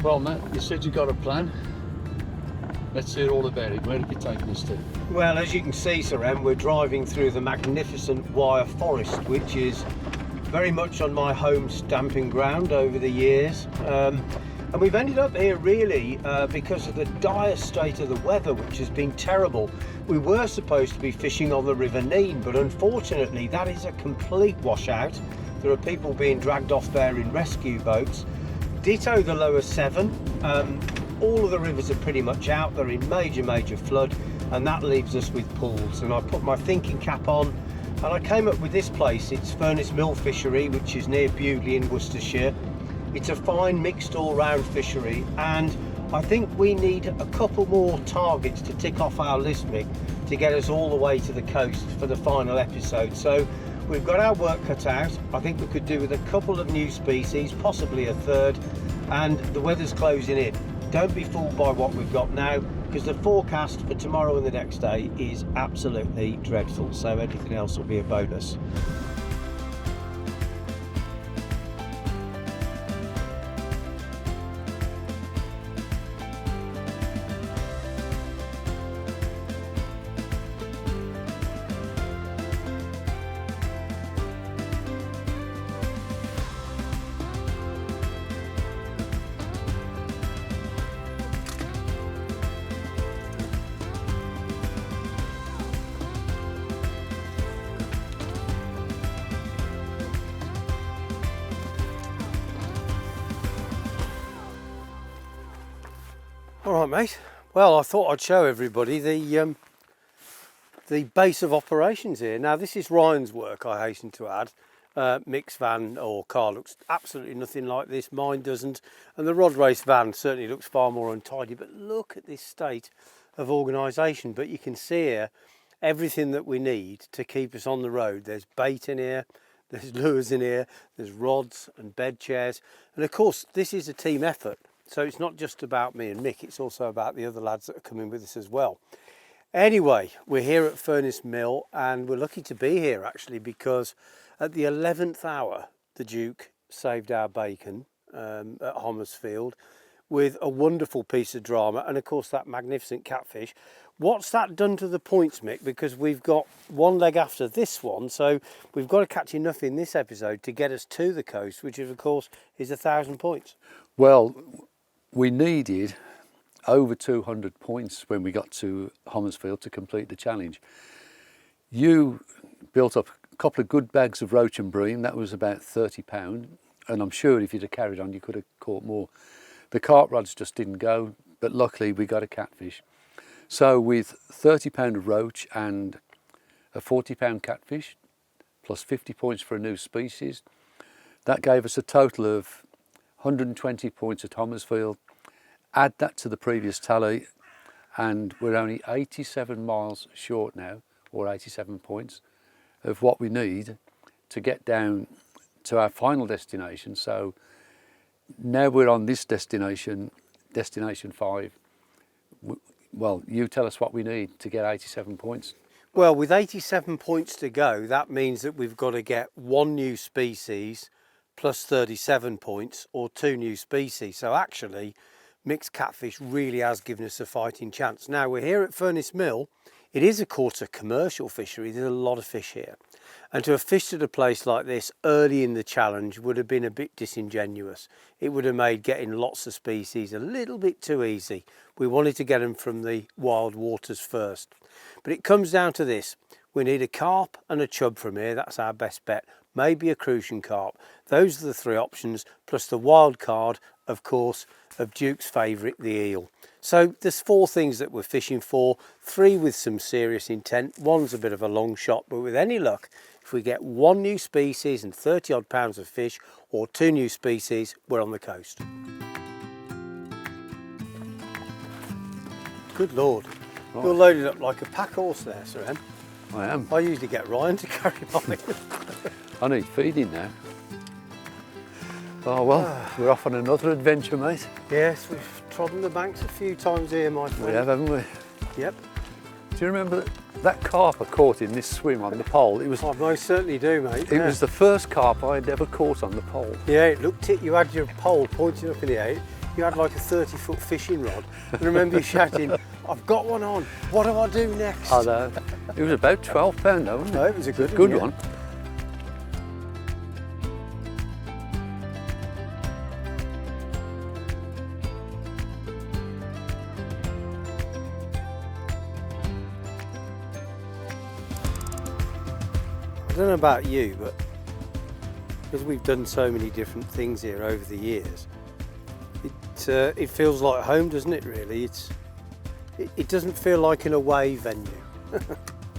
Well, Matt, you said you got a plan. Let's hear all about it. Where are you taking us to? Well, as you can see, Sir M, we're driving through the magnificent Wyre Forest, which is very much on my home stamping ground over the years. And we've ended up here really because of the dire state of the weather, which has been terrible. We were supposed to be fishing on the River Nene, but unfortunately that is a complete washout. There are people being dragged off there in rescue boats. Ditto the lower Severn. All of the rivers are pretty much out. They're in major flood, and that leaves us with pools. And I put my thinking cap on and I came up with this place. It's Furness Mill Fishery, which is near Bewdley in Worcestershire. It's a fine mixed all-round fishery, and I think we need a couple more targets to tick off our list, Mick, to get us all the way to the coast for the final episode. So we've got our work cut out. I think we could do with a couple of new species, possibly a third, and the weather's closing in. Don't be fooled by what we've got now, because the forecast for tomorrow and the next day is absolutely dreadful, so anything else will be a bonus. All right, mate. Well, I thought I'd show everybody the base of operations here. Now, this is Ryan's work, I hasten to add. Mick's van or car looks absolutely nothing like this. Mine doesn't. And the rod race van certainly looks far more untidy. But look at this state of organisation. But you can see here everything that we need to keep us on the road. There's bait in here. There's lures in here. There's rods and bed chairs. And of course, this is a team effort. So it's not just about me and Mick, it's also about the other lads that are coming with us as well. Anyway, we're here at Furness Mill, and we're lucky to be here actually, because at the 11th hour, the Duke saved our bacon at Homersfield with a wonderful piece of drama, and of course that magnificent catfish. What's that done to the points, Mick? Because we've got one leg after this one, so we've got to catch enough in this episode to get us to the coast, which of course is 1,000 points. Well, we needed over 200 points when we got to Homersfield to complete the challenge. You built up a couple of good bags of roach and bream. That was about £30, and I'm sure if you'd have carried on you could have caught more. The carp rods just didn't go, but luckily we got a catfish. So with £30 of roach and a £40 catfish, plus 50 points for a new species, that gave us a total of 120 points at Homersfield. Add that to the previous tally, and we're only 87 miles short now, or 87 points, of what we need to get down to our final destination. So now we're on this destination 5. Well, you tell us what we need to get 87 points. Well, with 87 points to go, that means that we've got to get one new species plus 37 points, or 2 new species. So actually, mixed catfish really has given us a fighting chance. Now, we're here at Furness Mill. It is, of course, a commercial fishery. There's a lot of fish here. And to have fished at a place like this early in the challenge would have been a bit disingenuous. It would have made getting lots of species a little bit too easy. We wanted to get them from the wild waters first. But it comes down to this. We need a carp and a chub from here. That's our best bet. Maybe a crucian carp. Those are the 3 options, plus the wild card, of course, of Duke's favourite, the eel. So there's 4 things that we're fishing for, 3 with some serious intent. 1's a bit of a long shot, but with any luck, if we get 1 new species and 30 odd pounds of fish, or 2 new species, we're on the coast. Good Lord. Right. You're loaded up like a pack horse there, Sir M. I am. I usually get Ryan to carry mine. I need feeding now. Oh well, we're off on another adventure, mate. Yes, we've trodden the banks a few times here, my friend. We have, haven't we? Yep. Do you remember that carp I caught in this swim on the pole? It was. I most certainly do, mate. It was the first carp I had ever caught on the pole. Yeah, it looked it. You had your pole pointing up in the air. you had like a 30-foot fishing rod. And I remember you shouting, "I've got one on, what do I do next?" I know. It was about 12 pound though, wasn't it? No, it was a good Good yeah. one. I don't know about you, but because we've done so many different things here over the years, it feels like home, doesn't it? Really, it doesn't feel like an away venue.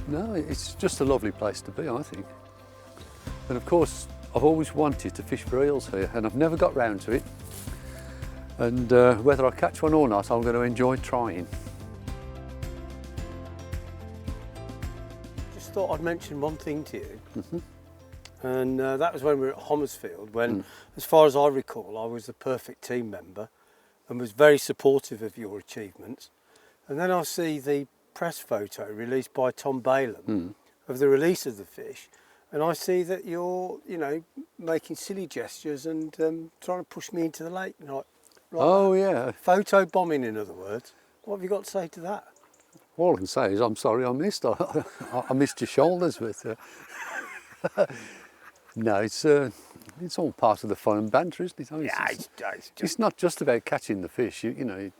No, it's just a lovely place to be, I think. And of course, I've always wanted to fish for eels here, and I've never got round to it. And whether I catch one or not, I'm going to enjoy trying. Just thought I'd mention one thing to you. And that was when we were at Homersfield, when, as far as I recall, I was the perfect team member and was very supportive of your achievements. And then I see the press photo released by Tom Balaam of the release of the fish, and I see that you're, you know, making silly gestures and trying to push me into the lake. Like Oh that. yeah. Photo bombing, in other words. What have you got to say to that? All I can say is I'm sorry I missed. I missed your shoulders, but no, it's all part of the fun and banter, isn't it? I mean, it's not just about catching the fish. You know,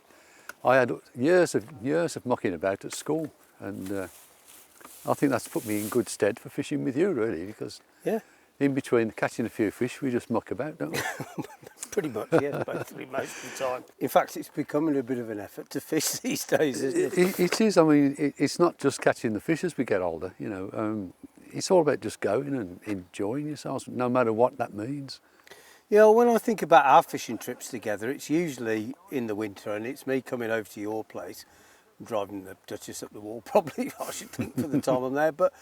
I had years of mucking about at school, and I think that's put me in good stead for fishing with you, really, because Yeah. in between catching a few fish, we just muck about, don't we? Pretty much, yeah, basically most of the time. In fact, it's becoming a bit of an effort to fish these days, isn't it? It is. I mean, it's not just catching the fish as we get older. You know, it's all about just going and enjoying yourselves, no matter what that means. Yeah, when I think about our fishing trips together, it's usually in the winter, and it's me coming over to your place, driving the Duchess up the wall, probably, I should think, for the time I'm there. But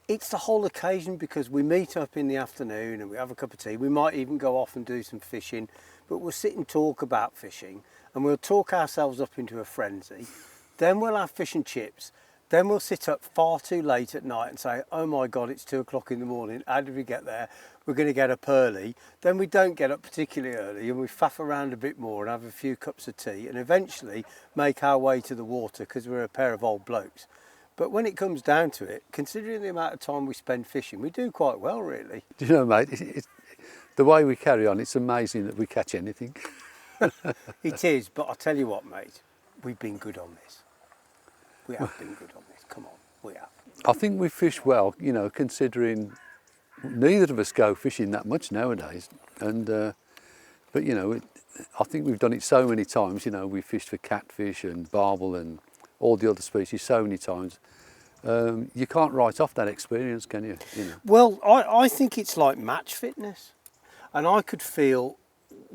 it's the whole occasion, because we meet up in the afternoon and we have a cup of tea. We might even go off and do some fishing, but we'll sit and talk about fishing, and we'll talk ourselves up into a frenzy. Then we'll have fish and chips. Then we'll sit up far too late at night and say, "Oh my God, it's 2 o'clock in the morning. How did we get there? We're going to get up early." Then we don't get up particularly early, and we faff around a bit more and have a few cups of tea, and eventually make our way to the water, because we're a pair of old blokes. But when it comes down to it, considering the amount of time we spend fishing, we do quite well, really. Do you know, mate? The way we carry on, it's amazing that we catch anything. It is, but I'll tell you what, mate, we've been good on this. We have been good on this. Come on, we have. I think we fish well, you know, considering neither of us go fishing that much nowadays. And but you know, I think we've done it so many times. You know, we fished for catfish and barbel and all the other species so many times. You can't write off that experience, can you? You know. Well, I think it's like match fitness, and I could feel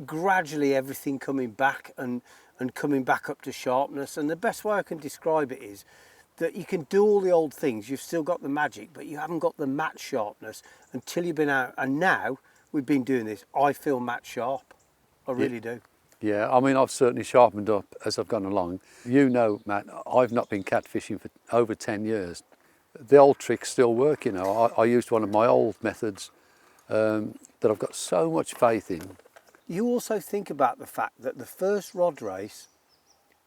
gradually everything coming back and coming back up to sharpness. And the best way I can describe it is that you can do all the old things, you've still got the magic, but you haven't got the match sharpness until you've been out. And now we've been doing this, I feel match sharp. I really do. Yeah, I mean, I've certainly sharpened up as I've gone along. You know, Matt, I've not been catfishing for over 10 years. The old tricks still work, you know. I used one of my old methods that I've got so much faith in. You also think about the fact that the first rod race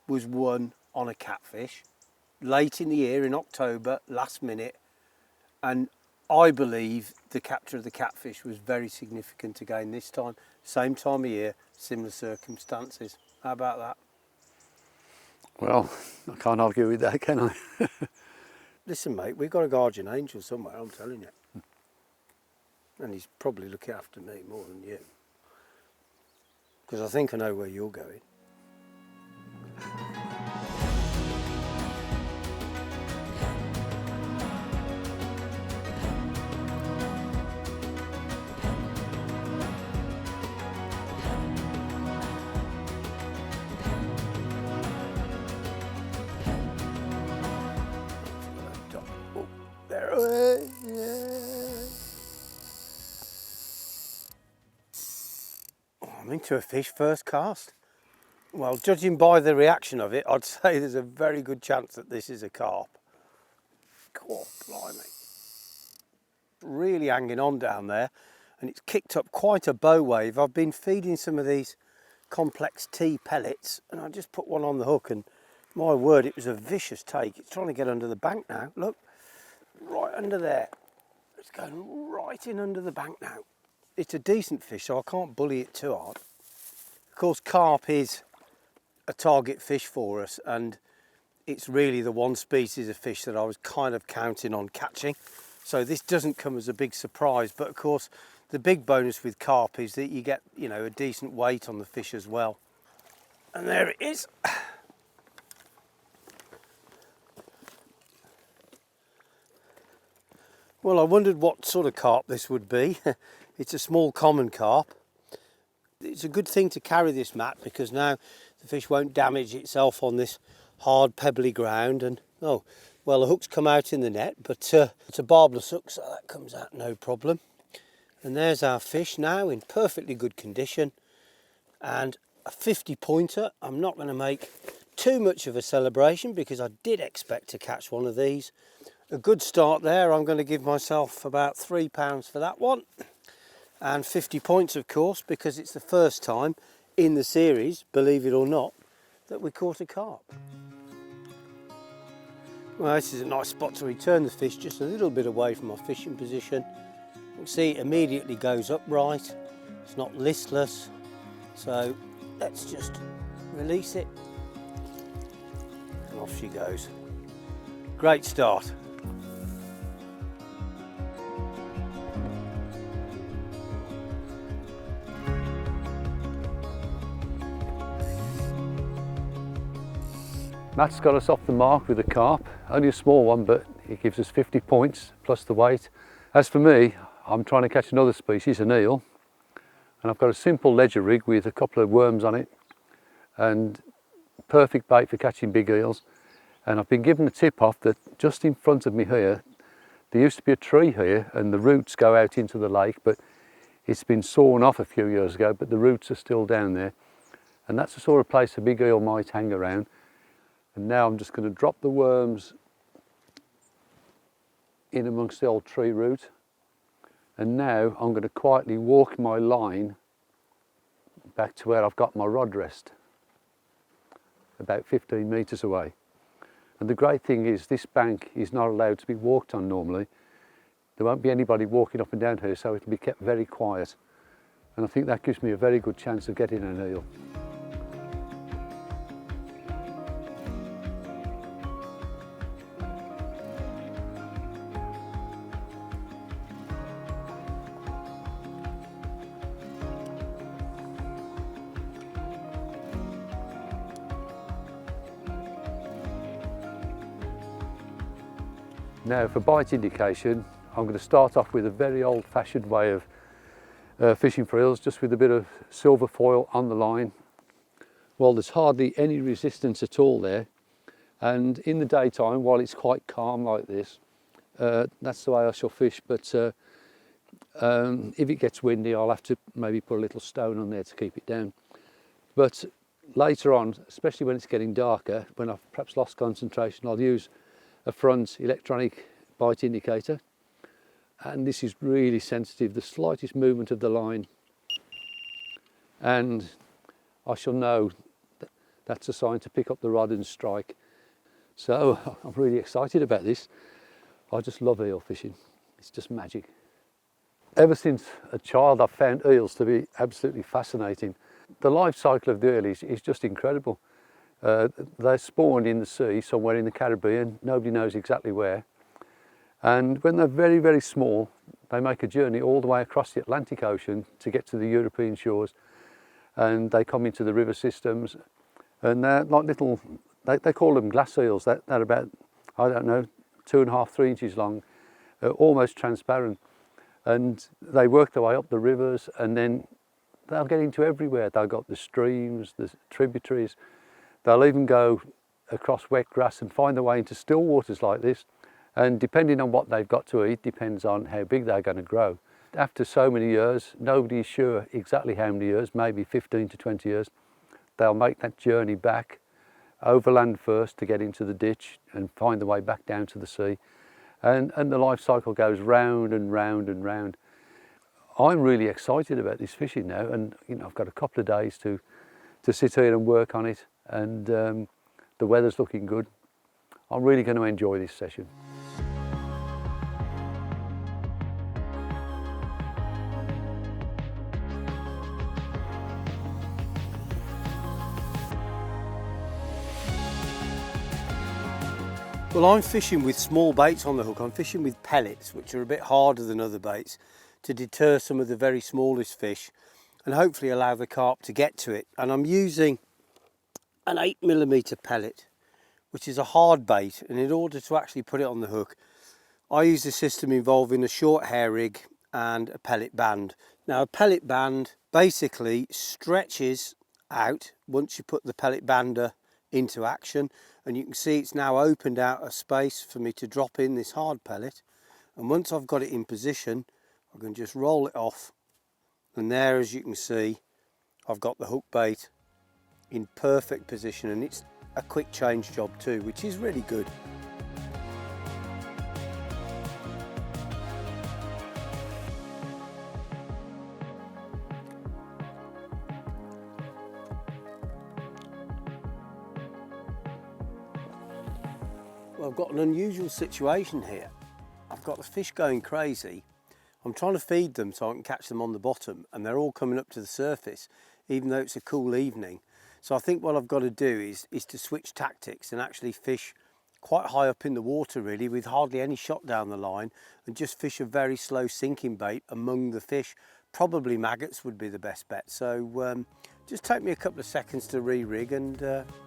was won on a catfish late in the year, in October, last minute, and I believe the capture of the catfish was very significant again this time. Same time of year, similar circumstances. How about that? Well, I can't argue with that, can I? Listen, mate, we've got a guardian angel somewhere, I'm telling you. And he's probably looking after me more than you. Because I think I know where you're going. Oh, there. I'm into a fish first cast. Well, judging by the reaction of it, I'd say there's a very good chance that this is a carp. God, blimey. Really hanging on down there, and it's kicked up quite a bow wave. I've been feeding some of these complex T pellets, and I just put one on the hook, and my word, it was a vicious take. It's trying to get under the bank now. Look, right under there. It's going right in under the bank now. It's a decent fish, so I can't bully it too hard. Of course, carp is a target fish for us, and it's really the one species of fish that I was kind of counting on catching. So this doesn't come as a big surprise, but of course, the big bonus with carp is that you get, you know, a decent weight on the fish as well. And there it is. Well, I wondered what sort of carp this would be. It's a small common carp. It's a good thing to carry this mat because now the fish won't damage itself on this hard pebbly ground. And oh, well, the hook's come out in the net, but it's a barbless hook, so that comes out no problem. And there's our fish now in perfectly good condition, and a 50 pointer. I'm not going to make too much of a celebration because I did expect to catch one of these. A good start there. I'm going to give myself about £3 for that one, and 50 points of course, because it's the first time in the series, believe it or not, that we caught a carp. Well, this is a nice spot to return the fish, just a little bit away from my fishing position. You can see it immediately goes upright. It's not listless, so let's just release it, and off she goes. Great start. Matt's got us off the mark with a carp, only a small one, but it gives us 50 points plus the weight. As for me, I'm trying to catch another species, an eel, and I've got a simple ledger rig with a couple of worms on it and perfect bait for catching big eels. And I've been given a tip off that just in front of me here, there used to be a tree here and the roots go out into the lake, but it's been sawn off a few years ago, but the roots are still down there. And that's the sort of place a big eel might hang around. And now I'm just going to drop the worms in amongst the old tree root. And now I'm going to quietly walk my line back to where I've got my rod rest, about 15 metres away. And the great thing is this bank is not allowed to be walked on normally. There won't be anybody walking up and down here, so it'll be kept very quiet. And I think that gives me a very good chance of getting an eel. Now for bite indication, I'm going to start off with a very old-fashioned way of fishing for eels, just with a bit of silver foil on the line. Well, there's hardly any resistance at all there, and in the daytime, while it's quite calm like this, that's the way I shall fish, but if it gets windy, I'll have to maybe put a little stone on there to keep it down. But later on, especially when it's getting darker, when I've perhaps lost concentration, I'll use a front electronic bite indicator, and this is really sensitive. The slightest movement of the line and I shall know that's a sign to pick up the rod and strike. So I'm really excited about this. I just love eel fishing. It's just magic. Ever since a child, I've found eels to be absolutely fascinating. The life cycle of the eel is just incredible. They're spawned in the sea, somewhere in the Caribbean, nobody knows exactly where. And when they're very, very small, they make a journey all the way across the Atlantic Ocean to get to the European shores. And they come into the river systems, and they're like little, they call them glass eels. They're about, I don't know, 2.5, 3 inches long, almost transparent. And they work their way up the rivers, and then they'll get into everywhere. They've got the streams, the tributaries. They'll even go across wet grass and find their way into still waters like this. And depending on what they've got to eat, depends on how big they're going to grow. After so many years, nobody is sure exactly how many years, maybe 15 to 20 years, they'll make that journey back, overland first to get into the ditch and find their way back down to the sea. And the life cycle goes round and round and round. I'm really excited about this fishing now, and you know, I've got a couple of days to to sit here and work on it, and the weather's looking good. I'm really going to enjoy this session. Well, I'm fishing with small baits on the hook. I'm fishing with pellets, which are a bit harder than other baits, to deter some of the very smallest fish and hopefully allow the carp to get to it. And I'm using an 8mm pellet, which is a hard bait, and in order to actually put it on the hook, I use a system involving a short hair rig and a pellet band. Now, a pellet band basically stretches out once you put the pellet bander into action, and you can see it's now opened out a space for me to drop in this hard pellet, and once I've got it in position I can just roll it off, and there, as you can see, I've got the hook bait in perfect position, and it's a quick change job too, which is really good. Well, I've got an unusual situation here. I've got the fish going crazy. I'm trying to feed them so I can catch them on the bottom, and they're all coming up to the surface, even though it's a cool evening. So I think what I've got to do is to switch tactics and actually fish quite high up in the water, really, with hardly any shot down the line, and just fish a very slow sinking bait among the fish. Probably maggots would be the best bet. So just take me a couple of seconds to re-rig, and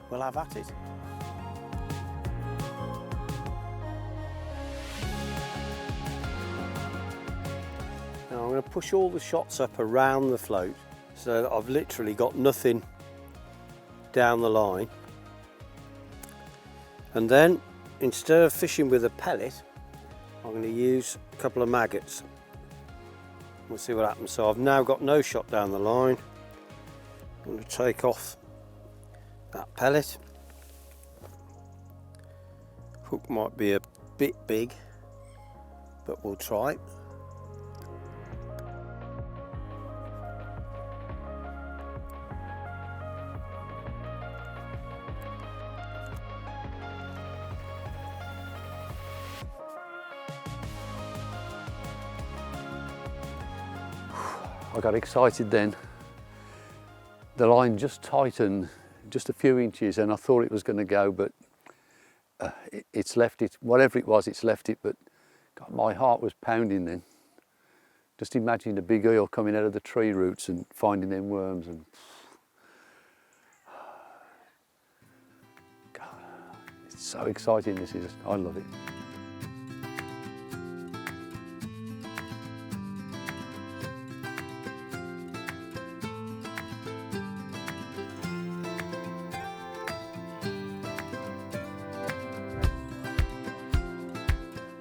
we'll have at it. Now I'm going to push all the shots up around the float so that I've literally got nothing down the line, and then instead of fishing with a pellet I'm going to use a couple of maggots. We'll see what happens. So I've now got no shot down the line. I'm going to take off that pellet. Hook might be a bit big, but we'll try. I got excited then. The line just tightened just a few inches and I thought it was going to go, but it's left it, whatever it was, it's left it, but God, my heart was pounding then. Just imagine the big eel coming out of the tree roots and finding them worms, and God, it's so exciting, this is, I love it.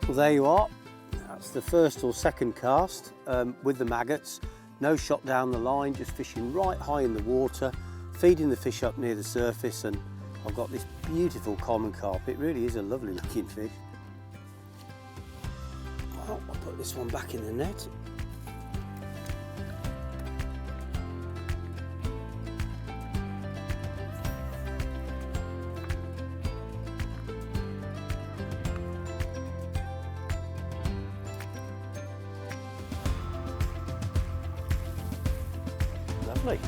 Well, there you are. That's the first or second cast with the maggots. No shot down the line, just fishing right high in the water, feeding the fish up near the surface, and I've got this beautiful common carp. It really is a lovely looking fish. Well, I'll put this one back in the net. Lovely.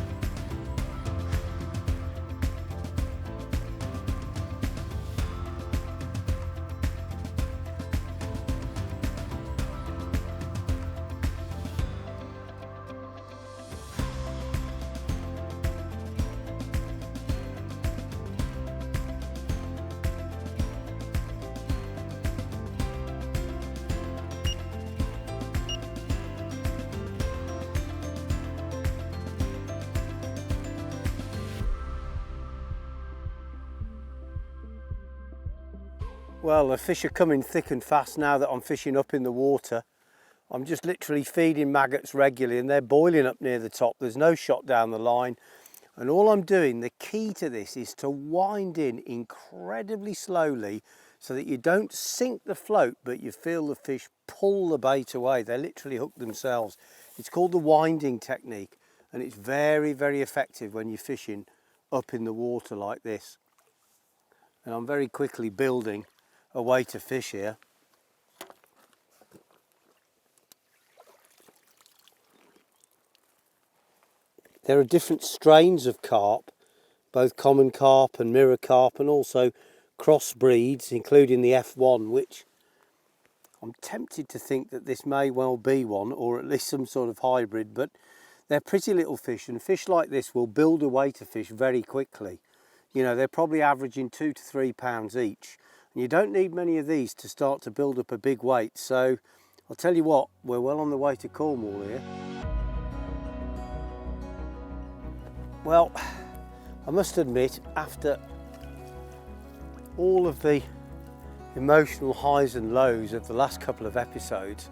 Well, the fish are coming thick and fast now that I'm fishing up in the water. I'm just literally feeding maggots regularly and they're boiling up near the top. There's no shot down the line. And all I'm doing, the key to this is to wind in incredibly slowly so that you don't sink the float, but you feel the fish pull the bait away. They literally hook themselves. It's called the winding technique, and it's very, very effective when you're fishing up in the water like this. And I'm very quickly building a way to fish here. There are different strains of carp, both common carp and mirror carp, and also crossbreeds, including the F1, which I'm tempted to think that this may well be one, or at least some sort of hybrid, but they're pretty little fish, and fish like this will build a weight of fish very quickly. You know, they're probably averaging 2 to 3 pounds each, and you don't need many of these to start to build up a big weight. So I'll tell you what, we're well on the way to Cornwall here. Well, I must admit, after all of the emotional highs and lows of the last couple of episodes,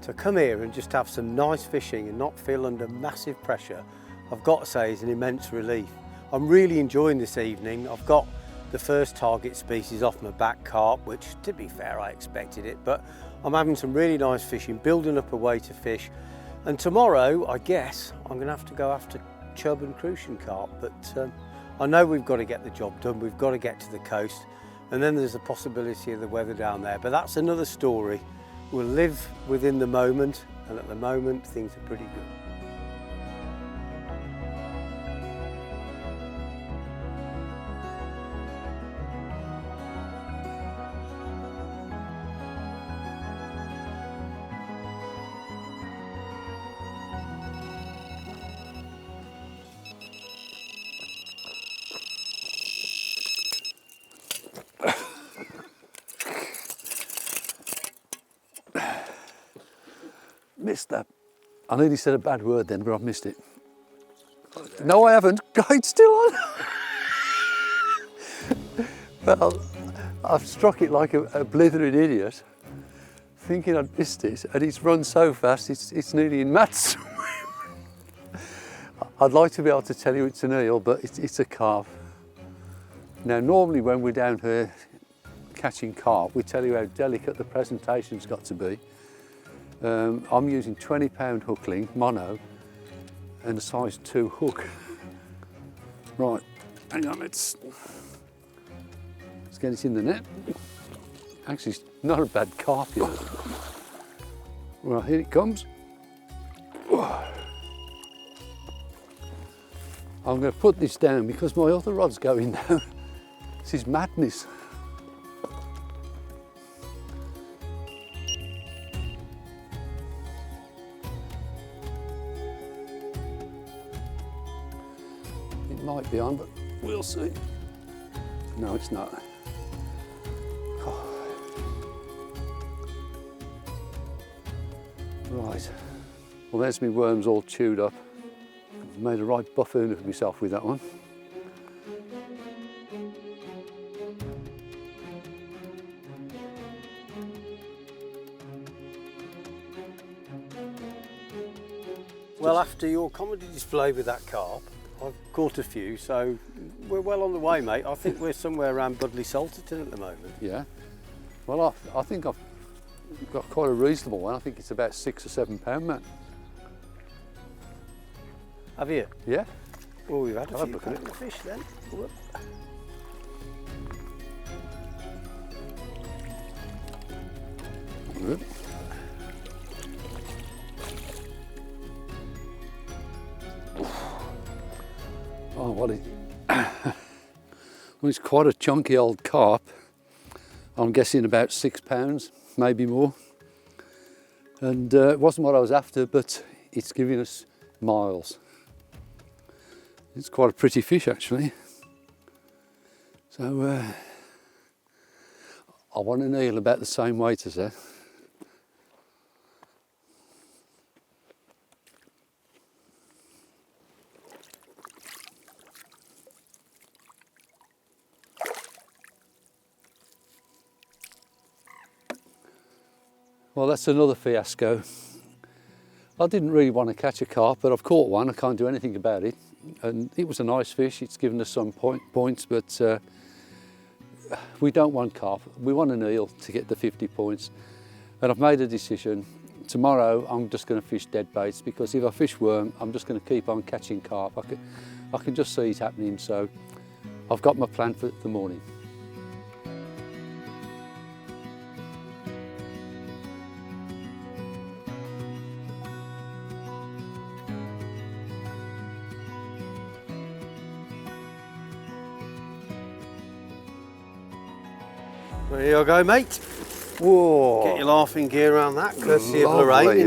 to come here and just have some nice fishing and not feel under massive pressure, I've got to say is an immense relief. I'm really enjoying this evening. I've got the first target species off my back carp, which to be fair I expected it, but I'm having some really nice fishing, building up a way to fish, and tomorrow I guess I'm going to have to go after chub and crucian carp, but I know we've got to get the job done, we've got to get to the coast, and then there's the possibility of the weather down there, but that's another story. We'll live within the moment, and at the moment things are pretty good. Missed that. I nearly said a bad word then, but I've missed it. No, I haven't. Guide's still on. Well, I've struck it like a blithering idiot, thinking I'd missed it, and it's run so fast it's nearly in Matt's. I'd like to be able to tell you it's an eel, but it's a carp. Now, normally when we're down here catching carp, we tell you how delicate the presentation's got to be. I'm using 20-pound hookling, mono, and a size 2 hook. Right, hang on, let's get it in the net. Actually, it's not a bad carp yet. Right, here it comes. I'm going to put this down because my other rod's going down. This is madness. It might be on, but we'll see. No, it's not. Oh. Right. Well, there's my worms all chewed up. I've made a right buffoon of myself with that one. Well, after your comedy display with that carp, I've caught a few, so we're well on the way, mate. I think we're somewhere around Bewdley Salterton at the moment. Yeah. Well, I think I've got quite a reasonable one. I think it's about 6 or 7 pound, man. Have you? Yeah. Oh, we've had a I'll few have a look at it. fish then. Whoop. Good. Oh, what it... well, it's quite a chunky old carp. I'm guessing about 6 pounds, maybe more. And it wasn't what I was after, but it's giving us miles. It's quite a pretty fish, actually. So I want an eel about the same weight as that. Well, that's another fiasco. I didn't really want to catch a carp, but I've caught one. I can't do anything about it. And it was a nice fish. It's given us some points, but we don't want carp. We want an eel to get the 50 points. And I've made a decision. Tomorrow, I'm just going to fish dead baits, because if I fish worm, I'm just going to keep on catching carp. I can just see it happening, so I've got my plan for the morning. There you go, mate. Whoa! Get your laughing gear around that, courtesy of Lorraine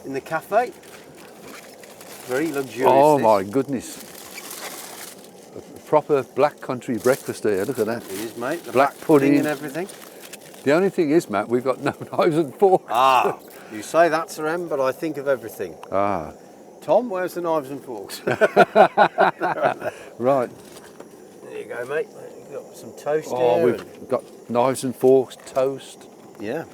in the cafe. Very luxurious. Oh my goodness. A proper black country breakfast here, look at that. It is, mate. The black pudding and everything. The only thing is, Matt, we've got no knives and forks. Ah, you say that, Sir M, but I think of everything. Ah. Tom, where's the knives and forks? Right. There you go, mate. You've got some toast Oh, here. we've got knives and forks, toast. Yeah.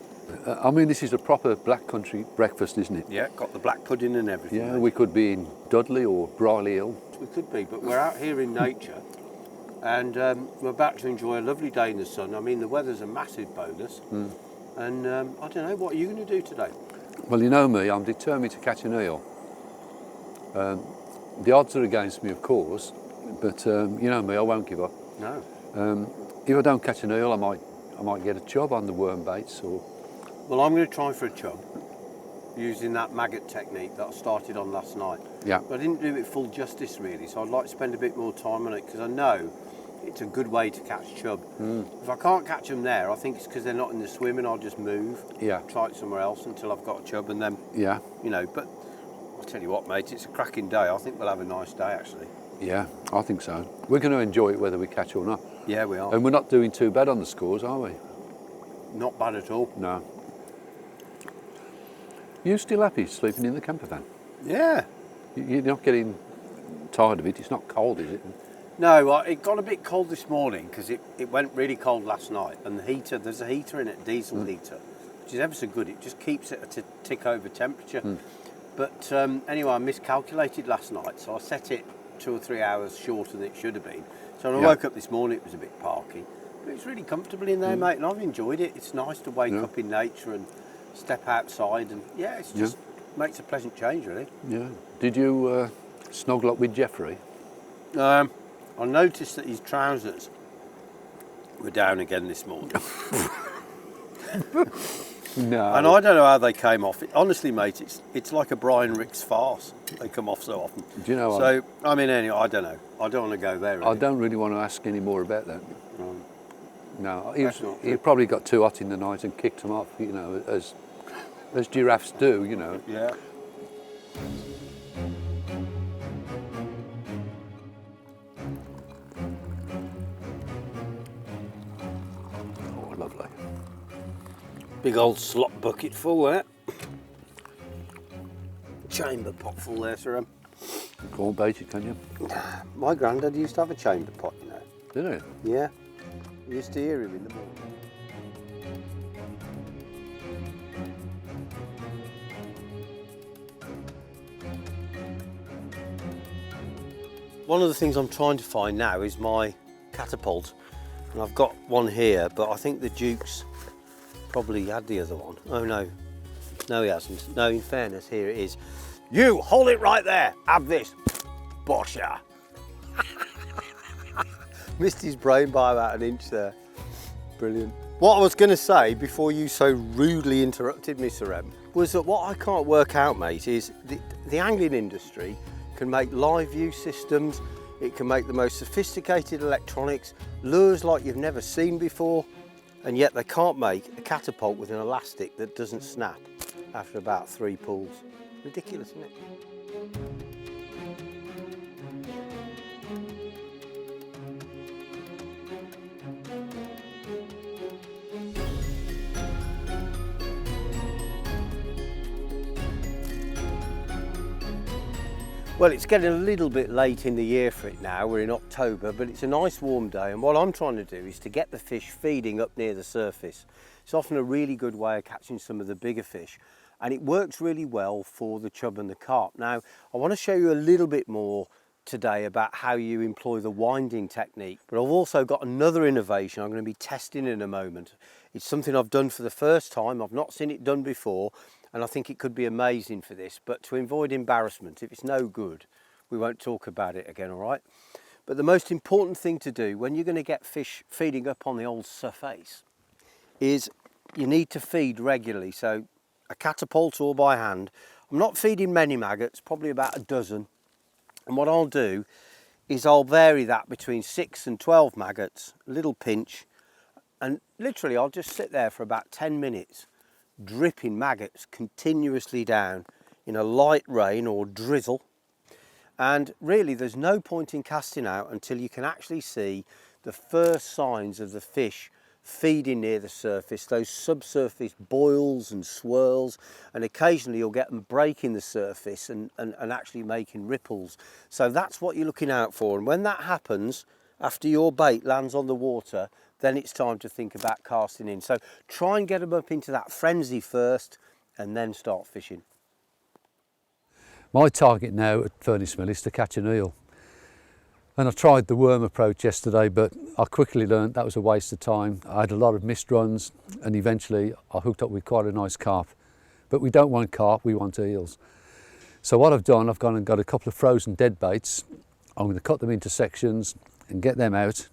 I mean, this is a proper black country breakfast, isn't it? Yeah, got the black pudding and everything. Yeah, mate. we could be in Dudley or Brierley Hill. We could be, but we're out here in nature and we're about to enjoy a lovely day in the sun. I mean, the weather's a massive bonus. And I don't know, what are you going to do today? Well, you know me, I'm determined to catch an eel. The odds are against me, of course, but you know me, I won't give up. No. If I don't catch an eel, I might get a chub on the worm baits. Or Well, I'm going to try for a chub using that maggot technique that I started on last night. Yeah. But I didn't do it full justice really, so I'd like to spend a bit more time on it because I know it's a good way to catch chub. If I can't catch them there, I think it's because they're not in the swim and I'll just move. Yeah. Try it somewhere else until I've got a chub and then, Yeah. you know, but I'll tell you what, mate, it's a cracking day. I think we'll have a nice day actually. Yeah, I think so. We're going to enjoy it whether we catch or not. Yeah, we are. And we're not doing too bad on the scores, are we? Not bad at all. No. You still happy sleeping in the camper van? Yeah. You're not getting tired of it? It's not cold, is it? No, it got a bit cold this morning because it went really cold last night and the heater, there's a heater in it, diesel heater, which is ever so good. It just keeps it at a tick over temperature. But anyway, I miscalculated last night, so I set it 2 or 3 hours shorter than it should have been. So when I woke up this morning, it was a bit parky. But it's really comfortable in there, mate, and I've enjoyed it. It's nice to wake up in nature and step outside, and yeah, it's just makes a pleasant change, really. Yeah. Did you snuggle up with Jeffrey? I noticed that his trousers were down again this morning. No. And I don't know how they came off. Honestly, mate, it's like a Brian Ricks farce. They come off so often. Do you know what? So, I mean, anyway, I don't know. I don't want to go there, really. I don't really want to ask any more about that. No, he not probably got too hot in the night and kicked him off, you know, as giraffes do, you know. Yeah. Oh, lovely. Big old slop bucket full there. Chamber pot full there, sir. Go on, bait it, can you? My granddad used to have a chamber pot, you know. Did he? Yeah. You used to hear him in the morning. One of the things I'm trying to find now is my catapult. And I've got one here, but I think the Duke's probably had the other one. Oh no. No, he hasn't. No, in fairness, here it is. You, hold it right there. Have this. Bosher. Missed his brain by about an inch there. Brilliant. What I was going to say before you so rudely interrupted me, Sir M, was that what I can't work out, mate, is the angling industry can make live view systems, it can make the most sophisticated electronics, lures like you've never seen before, and yet they can't make a catapult with an elastic that doesn't snap after about 3 pulls. Ridiculous, isn't it? Well, it's getting a little bit late in the year for it now. We're in October, but it's a nice warm day, and what I'm trying to do is to get the fish feeding up near the surface. It's often a really good way of catching some of the bigger fish, and it works really well for the chub and the carp. Now, I want to show you a little bit more today about how you employ the winding technique, but I've also got another innovation I'm going to be testing in a moment. It's something I've done for the first time. I've not seen it done before, and I think it could be amazing for this, but to avoid embarrassment, if it's no good, we won't talk about it again, all right? But the most important thing to do when you're going to get fish feeding up on the old surface is you need to feed regularly. So a catapult or by hand. I'm not feeding many maggots, probably about a dozen. And what I'll do is I'll vary that between 6 and 12 maggots, a little pinch, and literally I'll just sit there for about 10 minutes, dripping maggots continuously down in a light rain or drizzle. And really there's no point in casting out until you can actually see the first signs of the fish feeding near the surface, those subsurface boils and swirls, and occasionally you'll get them breaking the surface and actually making ripples. So that's what you're looking out for, and when that happens, after your bait lands on the water, then it's time to think about casting in. So try and get them up into that frenzy first and then start fishing. My target now at Furnace Mill is to catch an eel. And I tried the worm approach yesterday, but I quickly learned that was a waste of time. I had a lot of missed runs, and eventually I hooked up with quite a nice carp. But we don't want carp, we want eels. So what I've done, I've gone and got a couple of frozen dead baits. I'm going to cut them into sections and get them out,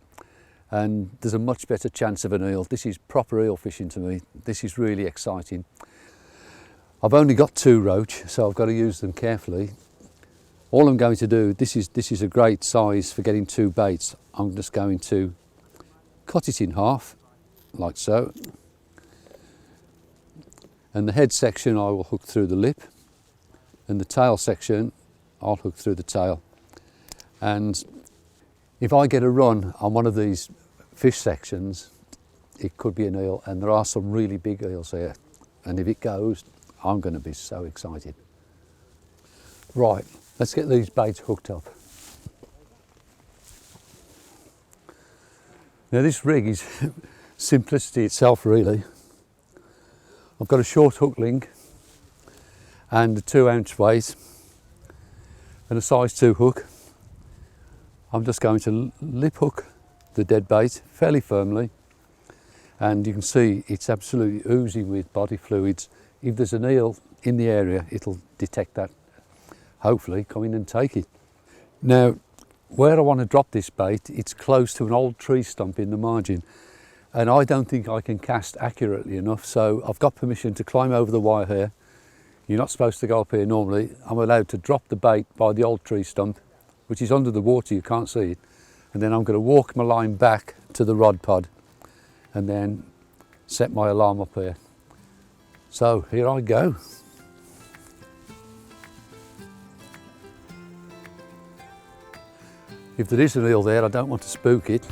and there's a much better chance of an eel. This is proper eel fishing to me. This is really exciting. I've only got 2 roach, so I've got to use them carefully. All I'm going to do, this is a great size for getting 2 baits. I'm just going to cut it in half, like so. And the head section I will hook through the lip, and the tail section I'll hook through the tail. And if I get a run on one of these fish sections, it could be an eel, and there are some really big eels here. And if it goes, I'm going to be so excited. Right. Let's get these baits hooked up. Now this rig is simplicity itself really. I've got a short hook link and a 2-ounce weight and a size 2 hook. I'm just going to lip hook the dead bait fairly firmly, and you can see it's absolutely oozing with body fluids. If there's an eel in the area, it'll detect that. Hopefully come in and take it. Now where I want to drop this bait, it's close to an old tree stump in the margin, and I don't think I can cast accurately enough, so I've got permission to climb over the wire here. You're not supposed to go up here normally. I'm allowed to drop the bait by the old tree stump, which is under the water, you can't see it, and then I'm going to walk my line back to the rod pod and then set my alarm up here. So here I go. If there is an eel there, I don't want to spook it.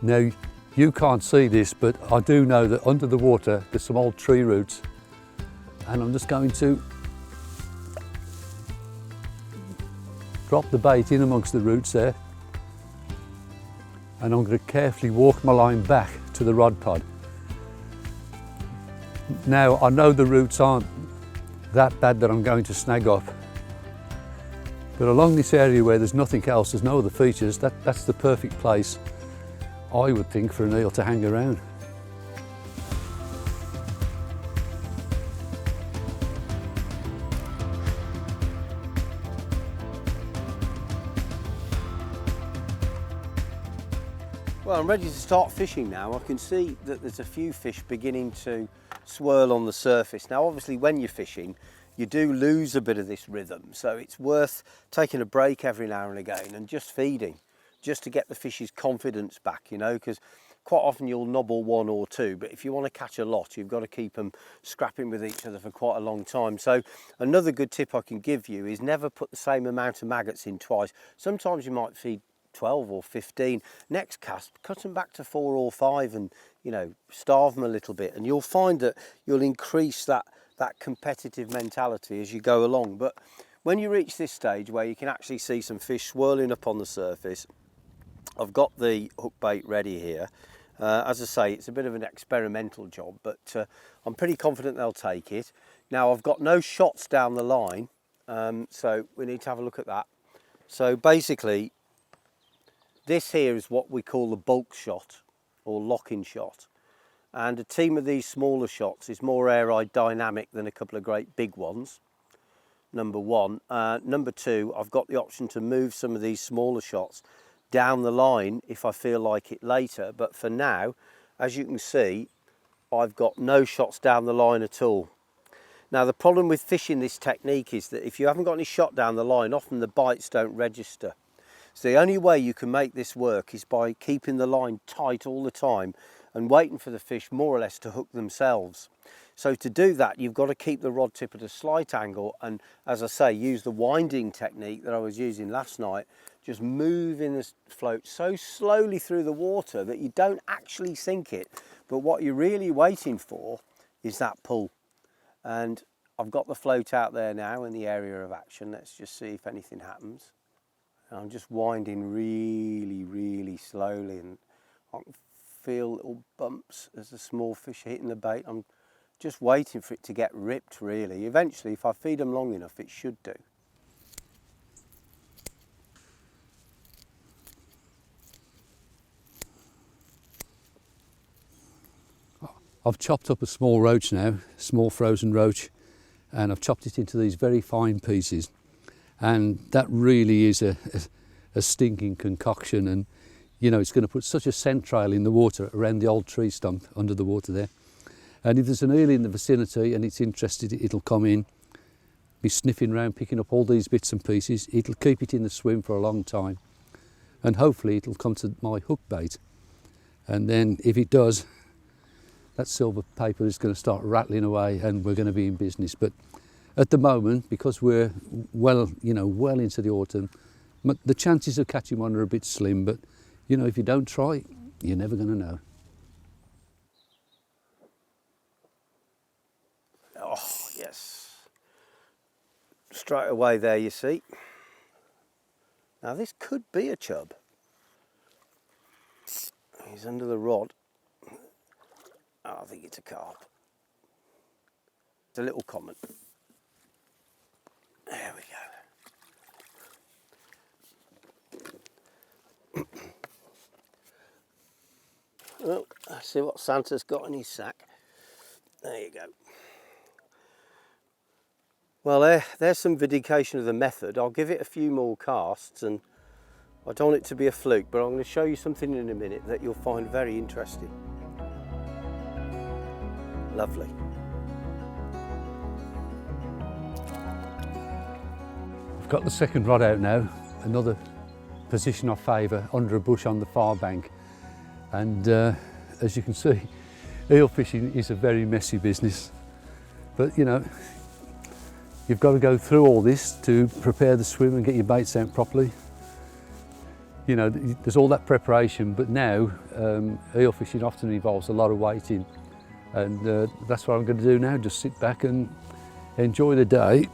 Now, you can't see this, but I do know that under the water there's some old tree roots, and I'm just going to drop the bait in amongst the roots there, and I'm going to carefully walk my line back to the rod pod. Now, I know the roots aren't that bad that I'm going to snag up, but along this area where there's nothing else, there's no other features, that's the perfect place, I would think, for an eel to hang around. Well, I'm ready to start fishing now. I can see that there's a few fish beginning to swirl on the surface. Now obviously when you're fishing, you do lose a bit of this rhythm, so it's worth taking a break every now and again and just feeding, just to get the fish's confidence back, you know, because quite often you'll nobble 1 or 2, but if you want to catch a lot, you've got to keep them scrapping with each other for quite a long time. So another good tip I can give you is never put the same amount of maggots in twice. Sometimes you might feed 12 or 15. Next cast, cut them back to 4 or 5 and, you know, starve them a little bit, and you'll find that you'll increase that competitive mentality as you go along. But when you reach this stage where you can actually see some fish swirling up on the surface, I've got the hook bait ready here. As I say, it's a bit of an experimental job, but I'm pretty confident they'll take it. Now I've got no shots down the line, so we need to have a look at that. So basically, this here is what we call the bulk shot or lock-in shot. And a team of these smaller shots is more aerodynamic than a couple of great big ones. number one. Number two, I've got the option to move some of these smaller shots down the line if I feel like it later. But for now, as you can see, I've got no shots down the line at all. Now the problem with fishing this technique is that if you haven't got any shot down the line, often the bites don't register. So the only way you can make this work is by keeping the line tight all the time and waiting for the fish more or less to hook themselves. So to do that, you've got to keep the rod tip at a slight angle and, as I say, use the winding technique that I was using last night, just moving the float so slowly through the water that you don't actually sink it. But what you're really waiting for is that pull. And I've got the float out there now in the area of action. Let's just see if anything happens. And I'm just winding really, really slowly, and I can feel little bumps as the small fish are hitting the bait. I'm just waiting for it to get ripped, really. Eventually, if I feed them long enough, it should do. I've chopped up a small roach now, small frozen roach, and I've chopped it into these very fine pieces. And that really is a stinking concoction, and you know, it's going to put such a scent trail in the water around the old tree stump under the water there. And if there's an eel in the vicinity and it's interested, it'll come in, be sniffing around, picking up all these bits and pieces. It'll keep it in the swim for a long time, and hopefully it'll come to my hook bait. And then if it does, that silver paper is going to start rattling away and we're going to be in business. But at the moment, because we're well into the autumn, the chances of catching one are a bit slim, but you know, if you don't try, you're never going to know. Oh, yes. Straight away there, you see. Now this could be a chub. He's under the rod. Oh, I think it's a carp. It's a little common. There we go. Well, let's see what Santa's got in his sack. There you go. Well, there's some vindication of the method. I'll give it a few more casts, and I don't want it to be a fluke, but I'm going to show you something in a minute that you'll find very interesting. Lovely. I've got the second rod out now, another position I favour, under a bush on the far bank. And as you can see, eel fishing is a very messy business. But you know, you've got to go through all this to prepare the swim and get your baits out properly. You know, there's all that preparation, but now eel fishing often involves a lot of waiting. And that's what I'm going to do now, just sit back and enjoy the day.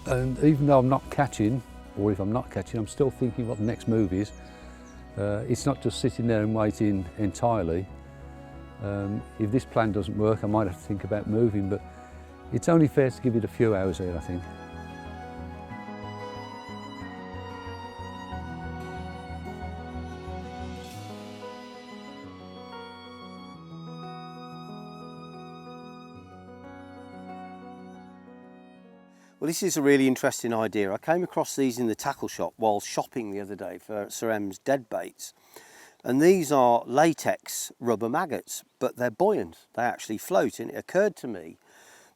And even though I'm not catching, or if I'm not catching, I'm still thinking what the next move is. It's not just sitting there and waiting entirely. If this plan doesn't work, I might have to think about moving, but it's only fair to give it a few hours here, I think. Well, this is a really interesting idea. I came across these in the tackle shop while shopping the other day for Sir M's dead baits. And these are latex rubber maggots, but they're buoyant. They actually float. And it occurred to me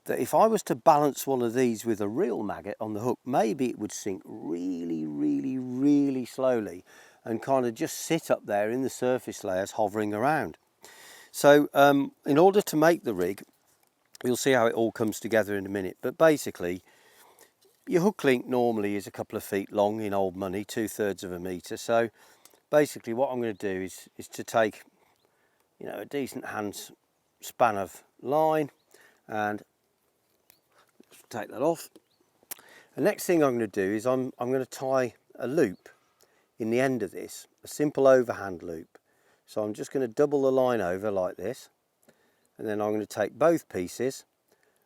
that if I was to balance one of these with a real maggot on the hook, maybe it would sink really, really, really slowly and kind of just sit up there in the surface layers hovering around. So in order to make the rig, you'll see how it all comes together in a minute. But basically, your hook link normally is a couple of feet long in old money, 2/3 of a metre. So basically what I'm going to do is to take, you know, a decent hand span of line and take that off. The next thing I'm going to do is I'm going to tie a loop in the end of this, a simple overhand loop. So I'm just going to double the line over like this, and then I'm going to take both pieces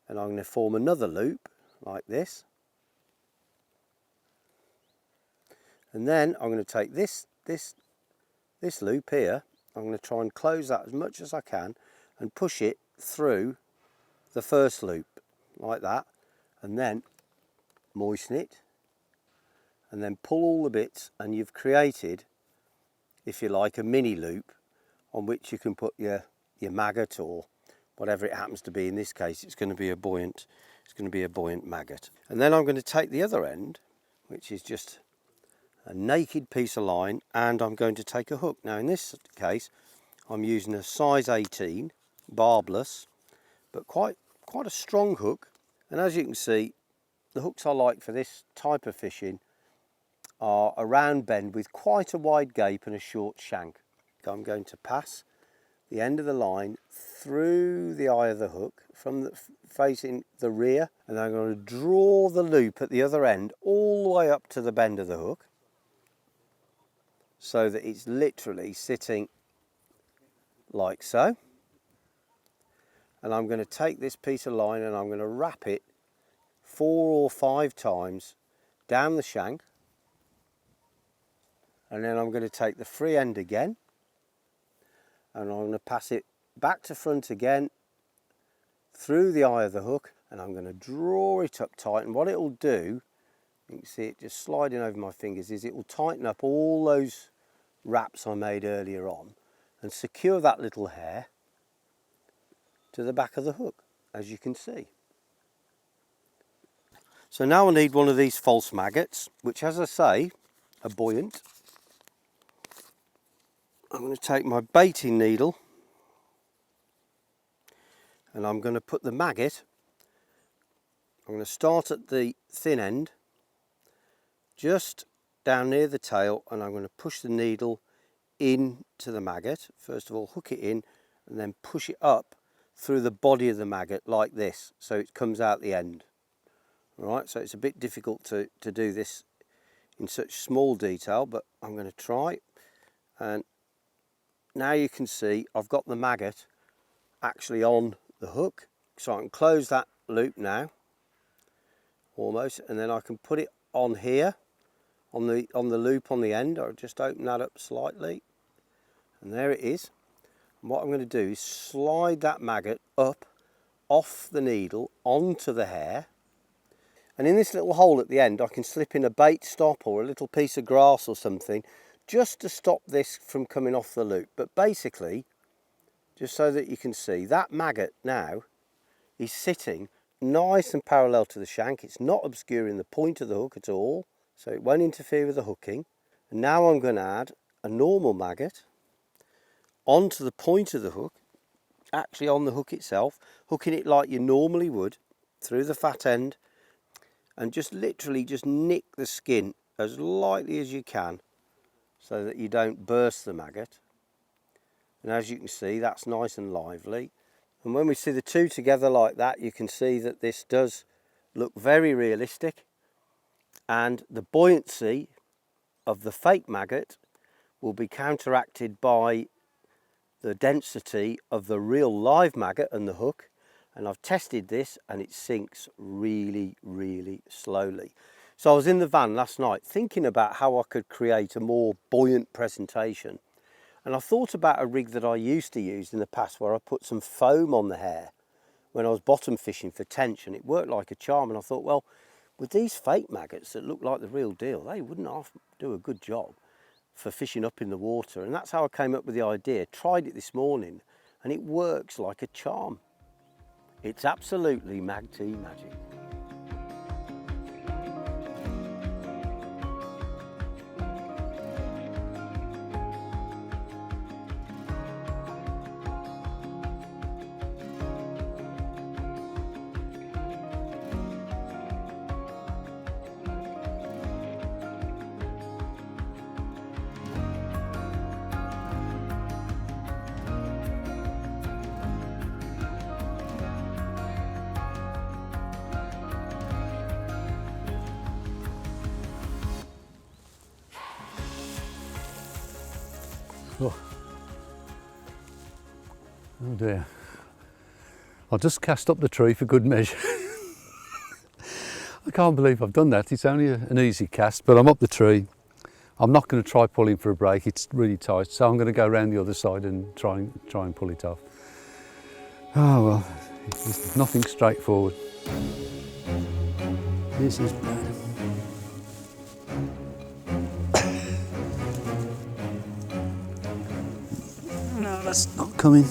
and I'm going to form another loop like this. And then I'm going to take this loop here, I'm going to try and close that as much as I can and push it through the first loop like that, and then moisten it, and then pull all the bits, and you've created, if you like, a mini loop on which you can put your maggot or whatever it happens to be. In this case, it's going to be a buoyant maggot. And then I'm going to take the other end, which is just a naked piece of line, and I'm going to take a hook. Now in this case, I'm using a size 18 barbless, but quite a strong hook. And as you can see, the hooks I like for this type of fishing are a round bend with quite a wide gape and a short shank. I'm going to pass the end of the line through the eye of the hook from facing the rear, and I'm going to draw the loop at the other end all the way up to the bend of the hook, so that it's literally sitting like so. And I'm going to take this piece of line and I'm going to wrap it 4 or 5 times down the shank, and then I'm going to take the free end again and I'm going to pass it back to front again through the eye of the hook, and I'm going to draw it up tight. And what it will do, you can see it just sliding over my fingers, is it will tighten up all those wraps I made earlier on and secure that little hair to the back of the hook, as you can see. So now I need one of these false maggots, which, as I say, are buoyant. I'm going to take my baiting needle and I'm going to put the maggot, I'm going to start at the thin end, just down near the tail, and I'm going to push the needle into the maggot. First of all, hook it in and then push it up through the body of the maggot like this, so it comes out the end. All right, so it's a bit difficult to do this in such small detail, but I'm going to try. And now you can see I've got the maggot actually on the hook, so I can close that loop now almost, and then I can put it on here on the loop on the end. I'll just open that up slightly, and there it is. And what I'm going to do is slide that maggot up off the needle onto the hair, and in this little hole at the end I can slip in a bait stop or a little piece of grass or something just to stop this from coming off the loop. But basically, just so that you can see, that maggot now is sitting nice and parallel to the shank. It's not obscuring the point of the hook at all, so it won't interfere with the hooking. And now I'm going to add a normal maggot onto the point of the hook, actually on the hook itself, hooking it like you normally would through the fat end, and just literally just nick the skin as lightly as you can so that you don't burst the maggot. And as you can see, that's nice and lively. And when we see the two together like that, you can see that this does look very realistic, and the buoyancy of the fake maggot will be counteracted by the density of the real live maggot and the hook. And I've tested this and it sinks really, really slowly. So I was in the van last night thinking about how I could create a more buoyant presentation, and I thought about a rig that I used to use in the past where I put some foam on the hair when I was bottom fishing for tench, and it worked like a charm. And I thought, well, with these fake maggots that look like the real deal, they wouldn't do a good job for fishing up in the water. And that's how I came up with the idea. Tried it this morning and it works like a charm. It's absolutely mag tea magic. Oh dear. I'll just cast up the tree for good measure. I can't believe I've done that. It's only an easy cast, but I'm up the tree. I'm not going to try pulling for a break. It's really tight, so I'm going to go around the other side and try and pull it off. Oh well, it's nothing straightforward. This is bad. That's not coming.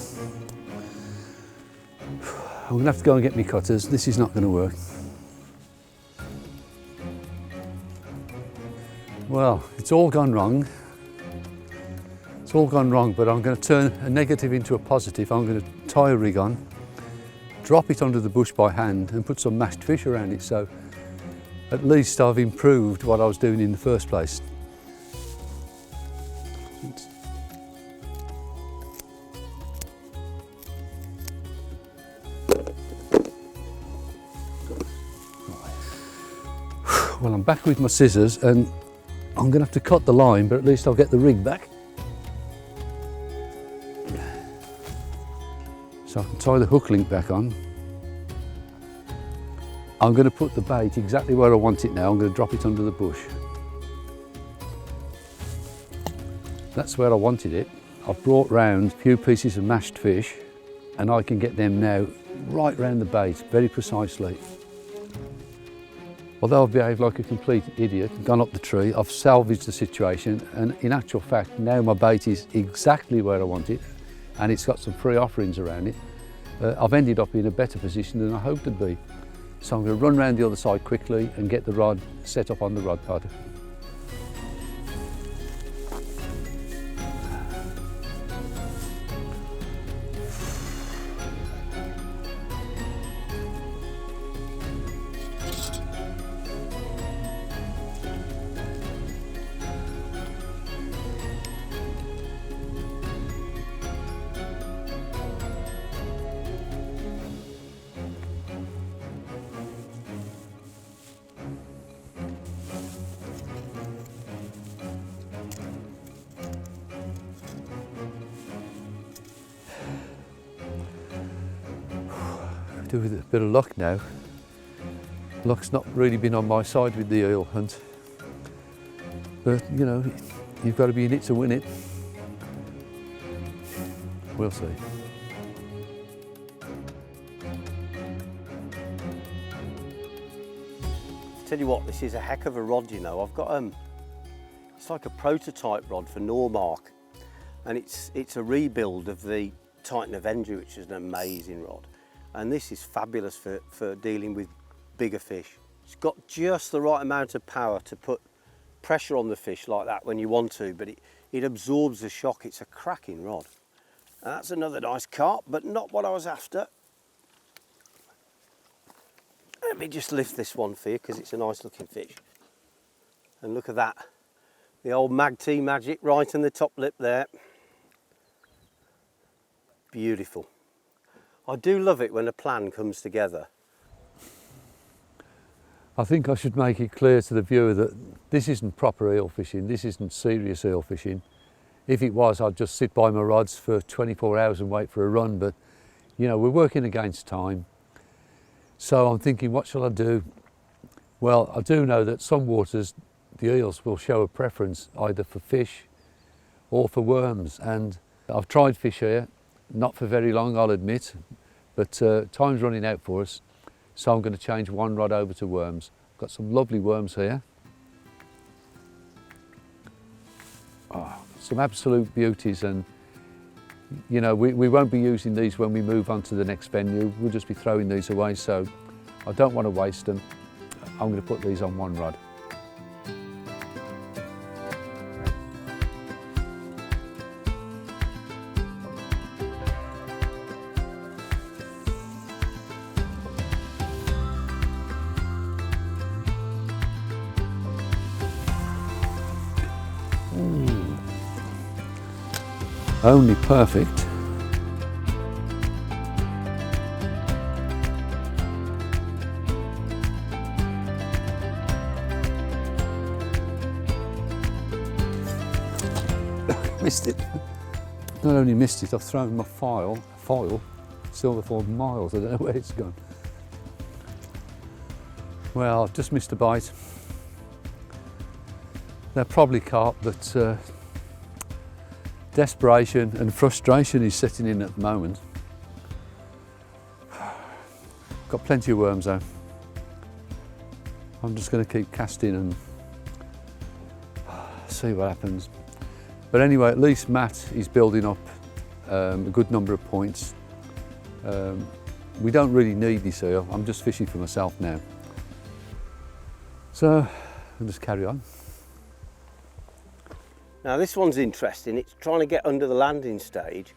I'm gonna have to go and get my cutters. This is not gonna work. Well, it's all gone wrong. It's all gone wrong, but I'm going to turn a negative into a positive. I'm going to tie a rig on, drop it under the bush by hand and put some mashed fish around it, so at least I've improved what I was doing in the first place. Well, I'm back with my scissors and I'm going to have to cut the line, but at least I'll get the rig back. So I can tie the hook link back on. I'm going to put the bait exactly where I want it now. I'm going to drop it under the bush. That's where I wanted it. I've brought round a few pieces of mashed fish and I can get them now right round the bait very precisely. Although I've behaved like a complete idiot, gone up the tree, I've salvaged the situation, and in actual fact now my bait is exactly where I want it and it's got some free offerings around it. I've ended up in a better position than I hoped to be. So I'm going to run around the other side quickly and get the rod set up on the rod pod. With a bit of luck now. Luck's not really been on my side with the eel hunt, but you know, you've got to be in it to win it. We'll see. Tell you what, this is a heck of a rod, you know. I've got it's like a prototype rod for Normark, and it's a rebuild of the Titan Avenger, which is an amazing rod. And this is fabulous for dealing with bigger fish. It's got just the right amount of power to put pressure on the fish like that when you want to, but it absorbs the shock. It's a cracking rod. And that's another nice carp, but not what I was after. Let me just lift this one for you because it's a nice looking fish. And look at that. The old Mag T magic right in the top lip there. Beautiful. I do love it when a plan comes together. I think I should make it clear to the viewer that this isn't proper eel fishing, this isn't serious eel fishing. If it was, I'd just sit by my rods for 24 hours and wait for a run, but you know, we're working against time. So I'm thinking, what shall I do? Well, I do know that some waters, the eels will show a preference either for fish or for worms, and I've tried fish here. Not for very long, I'll admit, but time's running out for us, so I'm going to change one rod over to worms. Got some lovely worms here. Oh, some absolute beauties, and you know, we won't be using these when we move on to the next venue. We'll just be throwing these away, so I don't want to waste them. I'm going to put these on one rod. Only perfect. Missed it. Not only missed it, I've thrown my foil, silverfoil miles. I don't know where it's gone. Well, I've just missed a bite. They're probably carp, but desperation and frustration is setting in at the moment. Got plenty of worms though. I'm just going to keep casting and see what happens. But anyway, at least Matt is building up a good number of points. We don't really need this eel. I'm just fishing for myself now. So I'll just carry on. Now this one's interesting. It's trying to get under the landing stage,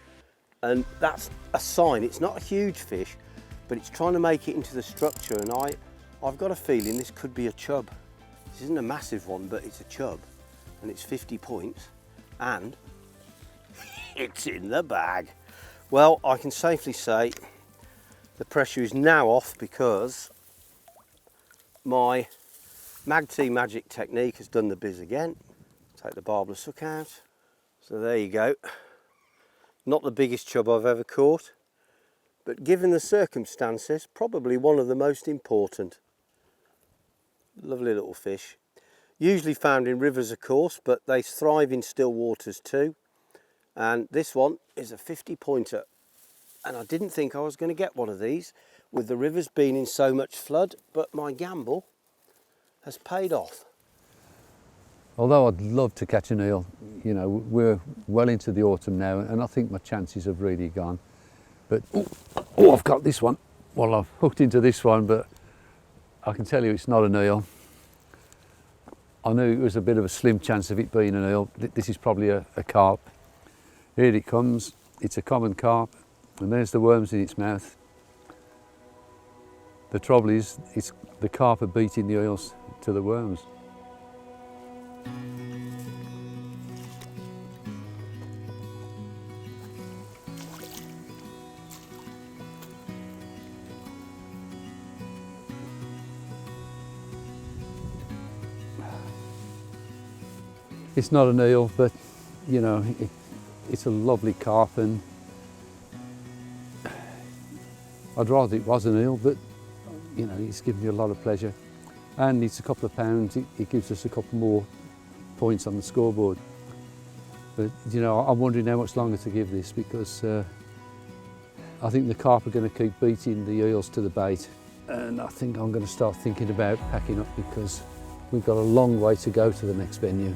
and that's a sign. It's not a huge fish, but it's trying to make it into the structure, and I've got a feeling this could be a chub. This isn't a massive one, but it's a chub, and it's 50 points, and it's in the bag. Well, I can safely say the pressure is now off because my Mag-T magic technique has done the biz again. Take the barbless hook out. So there you go. Not the biggest chub I've ever caught, but given the circumstances, probably one of the most important. Lovely little fish. Usually found in rivers, of course, but they thrive in still waters too. And this one is a 50 pointer. And I didn't think I was going to get one of these with the rivers being in so much flood, but my gamble has paid off. Although I'd love to catch an eel, you know, we're well into the autumn now, and I think my chances have really gone. But, oh, I've got this one. Well, I've hooked into this one, but I can tell you it's not an eel. I knew it was a bit of a slim chance of it being an eel. This is probably a carp. Here it comes. It's a common carp, and there's the worms in its mouth. The trouble is, it's the carp are beating the eels to the worms. It's not an eel, but you know, it's a lovely carp, and I'd rather it was an eel, but you know, it's given me a lot of pleasure. And it's a couple of pounds, it gives us a couple more points on the scoreboard. But you know, I'm wondering how much longer to give this, because I think the carp are going to keep beating the eels to the bait. And I think I'm going to start thinking about packing up, because we've got a long way to go to the next venue.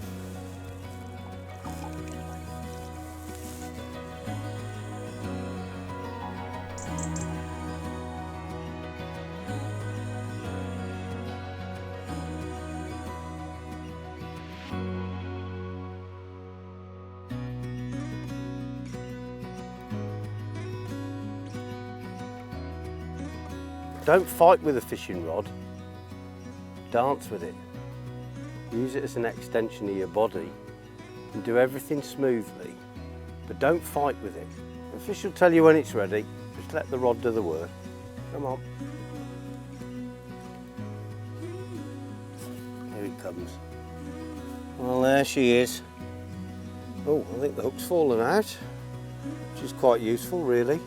Don't fight with a fishing rod, dance with it. Use it as an extension of your body and do everything smoothly, but don't fight with it. The fish will tell you when it's ready, just let the rod do the work. Come on. Here it comes. Well, there she is. Oh, I think the hook's fallen out, which is quite useful really.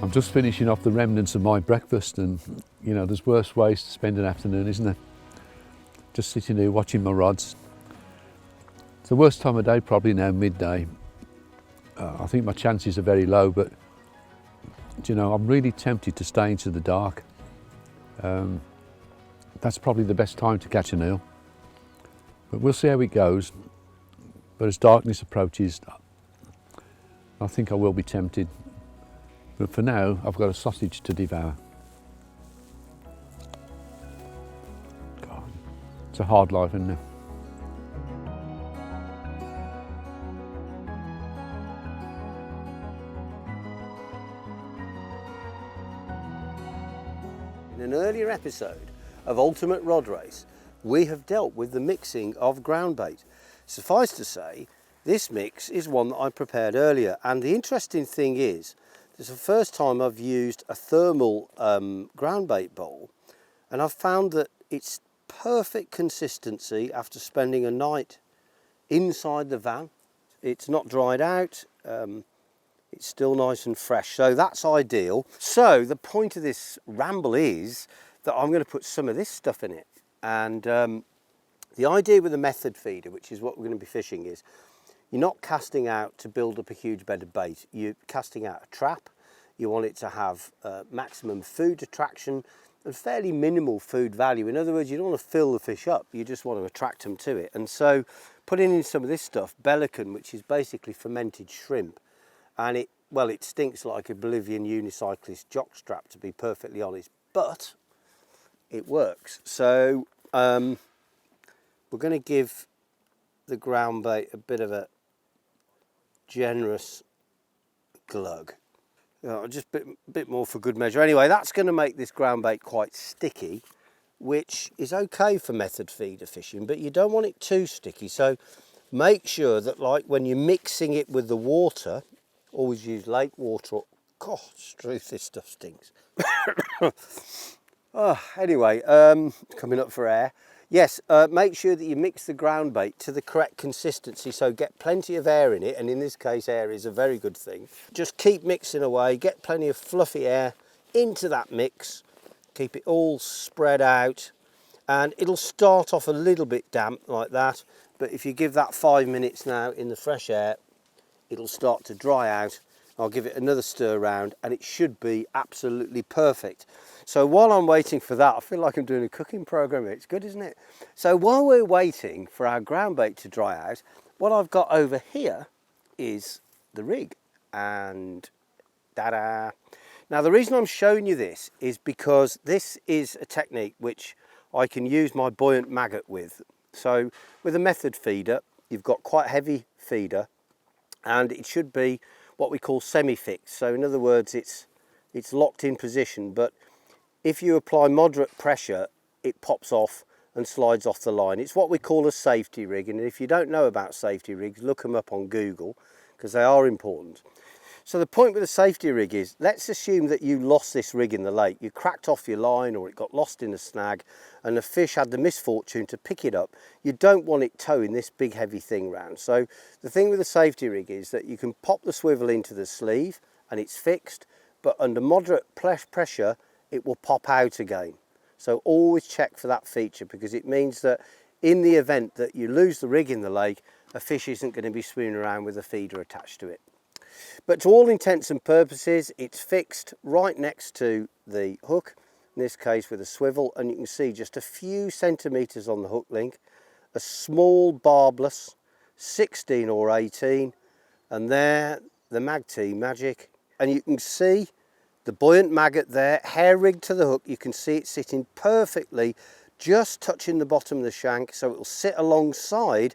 I'm just finishing off the remnants of my breakfast, and you know, there's worse ways to spend an afternoon, isn't there? Just sitting here watching my rods. It's the worst time of day probably now, midday. I think my chances are very low, but you know, I'm really tempted to stay into the dark. That's probably the best time to catch an eel, but we'll see how it goes. But as darkness approaches, I think I will be tempted. But for now, I've got a sausage to devour. God, it's a hard life, isn't it? In an earlier episode of Ultimate Rod Race, we have dealt with the mixing of ground bait. Suffice to say, this mix is one that I prepared earlier, and the interesting thing is, it's the first time I've used a thermal ground bait bowl, and I've found that it's perfect consistency after spending a night inside the van. It's not dried out, it's still nice and fresh, so that's ideal. So the point of this ramble is that I'm going to put some of this stuff in it, and the idea with a method feeder, which is what we're going to be fishing, is you're not casting out to build up a huge bed of bait. You're casting out a trap. You want it to have maximum food attraction and fairly minimal food value. In other words, you don't want to fill the fish up, you just want to attract them to it. And so putting in some of this stuff, belacan, which is basically fermented shrimp, and it stinks like a Bolivian unicyclist jockstrap, to be perfectly honest, but it works. So we're going to give the ground bait a bit of a generous glug. Just a bit more for good measure. Anyway, that's going to make this ground bait quite sticky, which is okay for method feeder fishing, but you don't want it too sticky. So make sure that, like, when you're mixing it with the water, always use lake water. God, truth, this stuff stinks. Anyway, coming up for air. Yes, make sure that you mix the ground bait to the correct consistency, so get plenty of air in it, and in this case air is a very good thing. Just keep mixing away, get plenty of fluffy air into that mix, keep it all spread out, and it'll start off a little bit damp like that, but if you give that 5 minutes now in the fresh air, it'll start to dry out. I'll give it another stir around and it should be absolutely perfect. So while I'm waiting for that, I feel like I'm doing a cooking program. It's good, isn't it? So while we're waiting for our ground bait to dry out, what I've got over here is the rig, and ta-da. Now the reason I'm showing you this is because this is a technique which I can use my buoyant maggot with. So with a method feeder, you've got quite a heavy feeder, and it should be what we call semi-fixed. So in other words, it's locked in position, but if you apply moderate pressure, it pops off and slides off the line. It's what we call a safety rig, and if you don't know about safety rigs, look them up on Google, because they are important. So the point with a safety rig is, let's assume that you lost this rig in the lake. You cracked off your line, or it got lost in a snag, and the fish had the misfortune to pick it up. You don't want it towing this big heavy thing round. So the thing with the safety rig is that you can pop the swivel into the sleeve and it's fixed, but under moderate pressure it will pop out again. So always check for that feature, because it means that in the event that you lose the rig in the lake, a fish isn't going to be swimming around with a feeder attached to it. But to all intents and purposes, it's fixed right next to the hook, in this case with a swivel, and you can see just a few centimetres on the hook link, a small barbless 16 or 18, and there the Mag-T Magic, and you can see the buoyant maggot there, hair rigged to the hook. You can see it sitting perfectly, just touching the bottom of the shank, so it will sit alongside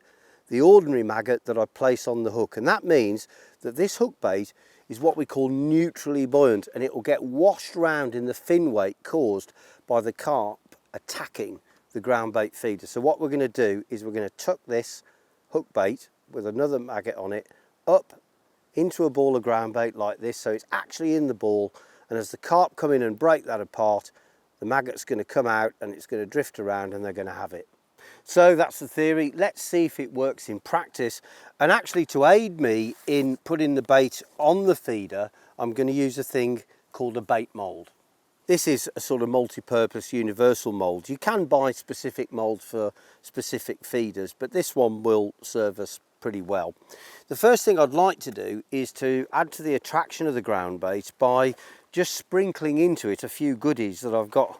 the ordinary maggot that I place on the hook, and that means that this hook bait is what we call neutrally buoyant, and it will get washed round in the fin weight caused by the carp attacking the ground bait feeder. So what we're going to do is we're going to tuck this hook bait with another maggot on it up into a ball of ground bait like this, so it's actually in the ball, and as the carp come in and break that apart, the maggot's going to come out and it's going to drift around and they're going to have it. So that's the theory. Let's see if it works in practice. And actually, to aid me in putting the bait on the feeder, I'm going to use a thing called a bait mould. This is a sort of multi-purpose universal mould. You can buy specific moulds for specific feeders, but this one will serve us pretty well. The first thing I'd like to do is to add to the attraction of the ground bait by just sprinkling into it a few goodies that I've got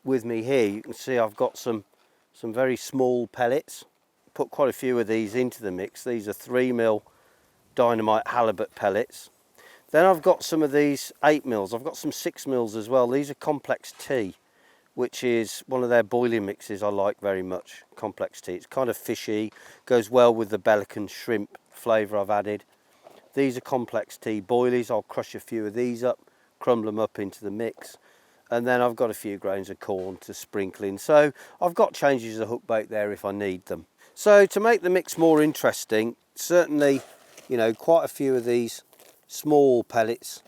with me here. You can see I've got some very small pellets. Put quite a few of these into the mix. These are 3mm dynamite halibut pellets. Then I've got some of these 8mm. I've got some 6mm as well. These are Complex Tea, which is one of their boiling mixes I like very much. Complex Tea. It's kind of fishy, goes well with the belacan shrimp flavour I've added. These are Complex Tea boilies. I'll crush a few of these up, crumble them up into the mix. And then I've got a few grains of corn to sprinkle in. So I've got changes of hook bait there if I need them. So to make the mix more interesting, certainly, you know, quite a few of these small pellets,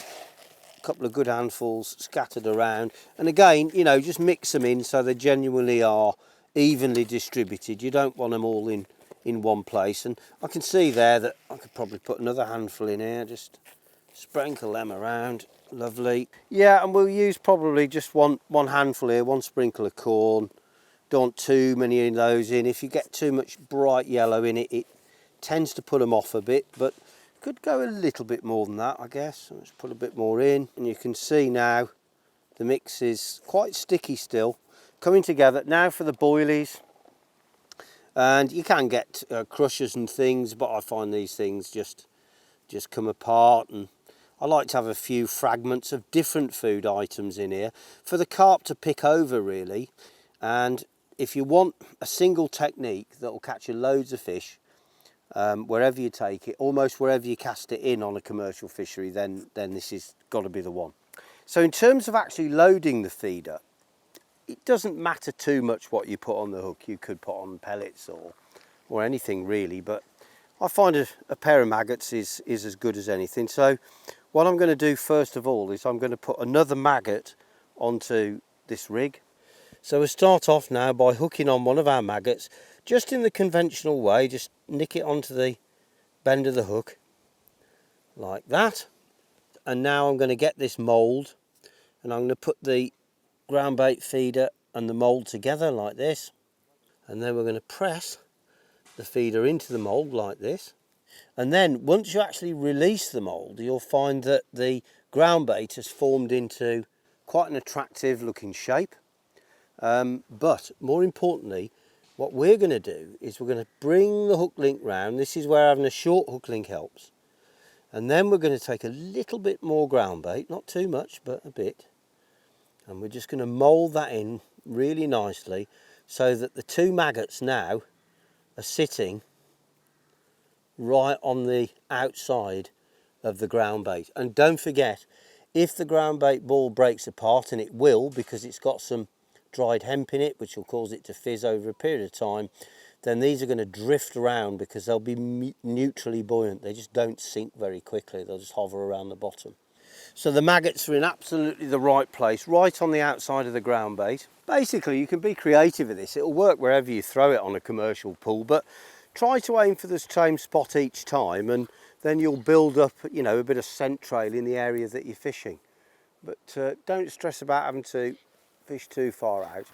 a couple of good handfuls scattered around. And again, you know, just mix them in so they genuinely are evenly distributed. You don't want them all in one place. And I can see there that I could probably put another handful in here, just sprinkle them around. Lovely. Yeah, and we'll use probably just one handful here, one sprinkle of corn. Don't want too many of those in. If you get too much bright yellow in it, it tends to put them off a bit, but could go a little bit more than that, I guess. Let's put a bit more in, and you can see now The mix is quite sticky still, coming together. Now for the boilies. And you can get crushers and things, but I find these things just come apart, and I like to have a few fragments of different food items in here for the carp to pick over really. And if you want a single technique that will catch you loads of fish, wherever you take it, almost wherever you cast it in on a commercial fishery, then this has got to be the one. So in terms of actually loading the feeder, it doesn't matter too much what you put on the hook. You could put on pellets or anything really, but I find a pair of maggots is as good as anything. So what I'm going to do first of all is I'm going to put another maggot onto this rig. So we'll start off now by hooking on one of our maggots, just in the conventional way. Just nick it onto the bend of the hook, like that. And now I'm going to get this mould, and I'm going to put the ground bait feeder and the mould together like this, and then we're going to press the feeder into the mould like this. And then once you actually release the mould, you'll find that the ground bait has formed into quite an attractive looking shape. But more importantly, what we're going to do is we're going to bring the hook link round. This is where having a short hook link helps. And then we're going to take a little bit more ground bait, not too much, but a bit. And we're just going to mould that in really nicely so that the two maggots now are sitting right on the outside of the ground bait. And don't forget, if the ground bait ball breaks apart, and it will because it's got some dried hemp in it, which will cause it to fizz over a period of time, then these are going to drift around because they'll be neutrally buoyant. They just don't sink very quickly. They'll just hover around the bottom. So the maggots are in absolutely the right place, right on the outside of the ground bait. Basically, you can be creative with this. It'll work wherever you throw it on a commercial pool, but try to aim for the same spot each time, and then you'll build up, you know, a bit of scent trail in the area that you're fishing. But don't stress about having to fish too far out.